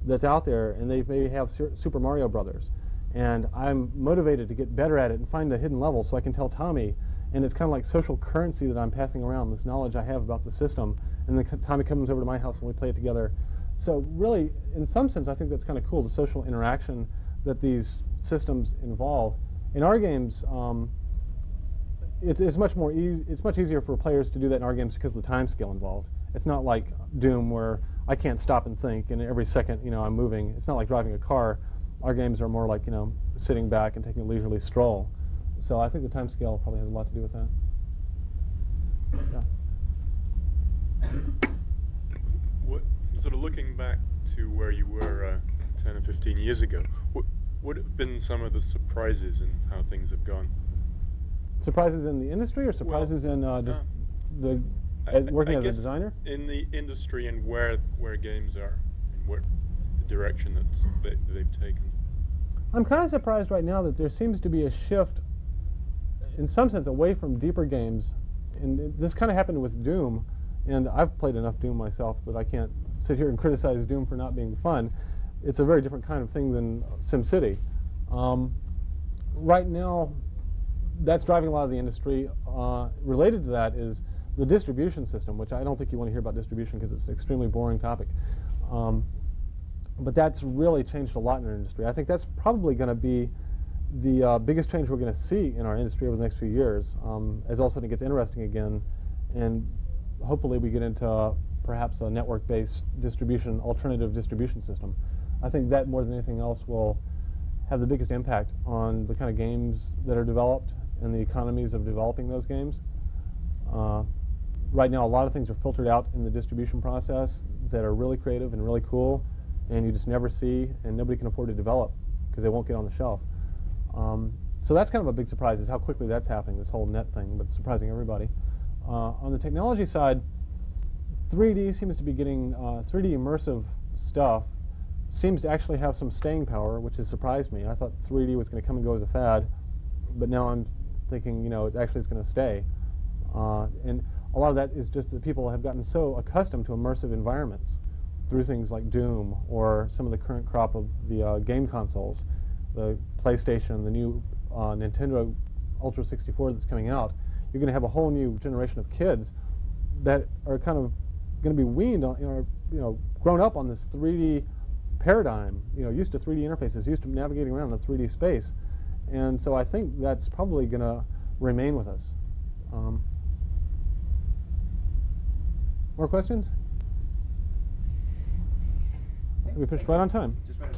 Speaker 2: that's out there, and they maybe have Super Mario Brothers. And I'm motivated to get better at it and find the hidden level so I can tell Tommy. And it's kind of like social currency that I'm passing around, this knowledge I have about the system. And then Tommy comes over to my house and we play it together. So really, in some sense, I think that's kind of cool, the social interaction that these systems involve. In our games, it's much more it's much easier for players to do that in our games because of the time scale involved. It's not like Doom, where I can't stop and think, and every second, you know, I'm moving. It's not like driving a car. Our games are more like, you know, sitting back and taking a leisurely stroll. So I think the time scale probably has a lot to do with that. Yeah.
Speaker 6: What, sort of looking back to where you were 10 or 15 years ago, what have been some of the surprises in how things have gone?
Speaker 2: Surprises in the industry, or surprises in just working as a designer?
Speaker 6: In the industry, and where games are, and what the direction they've taken.
Speaker 2: I'm kind of surprised right now that there seems to be a shift, in some sense, away from deeper games. And this kind of happened with Doom, and I've played enough Doom myself that I can't sit here and criticize Doom for not being fun. It's a very different kind of thing than SimCity. Right now, that's driving a lot of the industry. Related to that is the distribution system, which I don't think you want to hear about distribution because it's an extremely boring topic. But that's really changed a lot in our industry. I think that's probably going to be the biggest change we're going to see in our industry over the next few years, as all of a sudden it gets interesting again, and hopefully we get into perhaps a network-based distribution, alternative distribution system. I think that more than anything else will have the biggest impact on the kind of games that are developed and the economies of developing those games. Right now, a lot of things are filtered out in the distribution process that are really creative and really cool, and you just never see, and nobody can afford to develop because they won't get on the shelf. So that's kind of a big surprise, is how quickly that's happening, this whole net thing, but surprising everybody. On the technology side, 3D seems to be getting, 3D immersive stuff seems to actually have some staying power, which has surprised me. I thought 3D was going to come and go as a fad, but now I'm thinking, it actually is going to stay. And a lot of that is just that people have gotten so accustomed to immersive environments through things like Doom or some of the current crop of the game consoles, the PlayStation, the new Nintendo Ultra 64 that's coming out. You're going to have a whole new generation of kids that are kind of going to be weaned on, grown up on this 3D paradigm, used to 3D interfaces, used to navigating around the 3D space. And so I think that's probably going to remain with us. More questions? So we finished right on time.
Speaker 1: Just right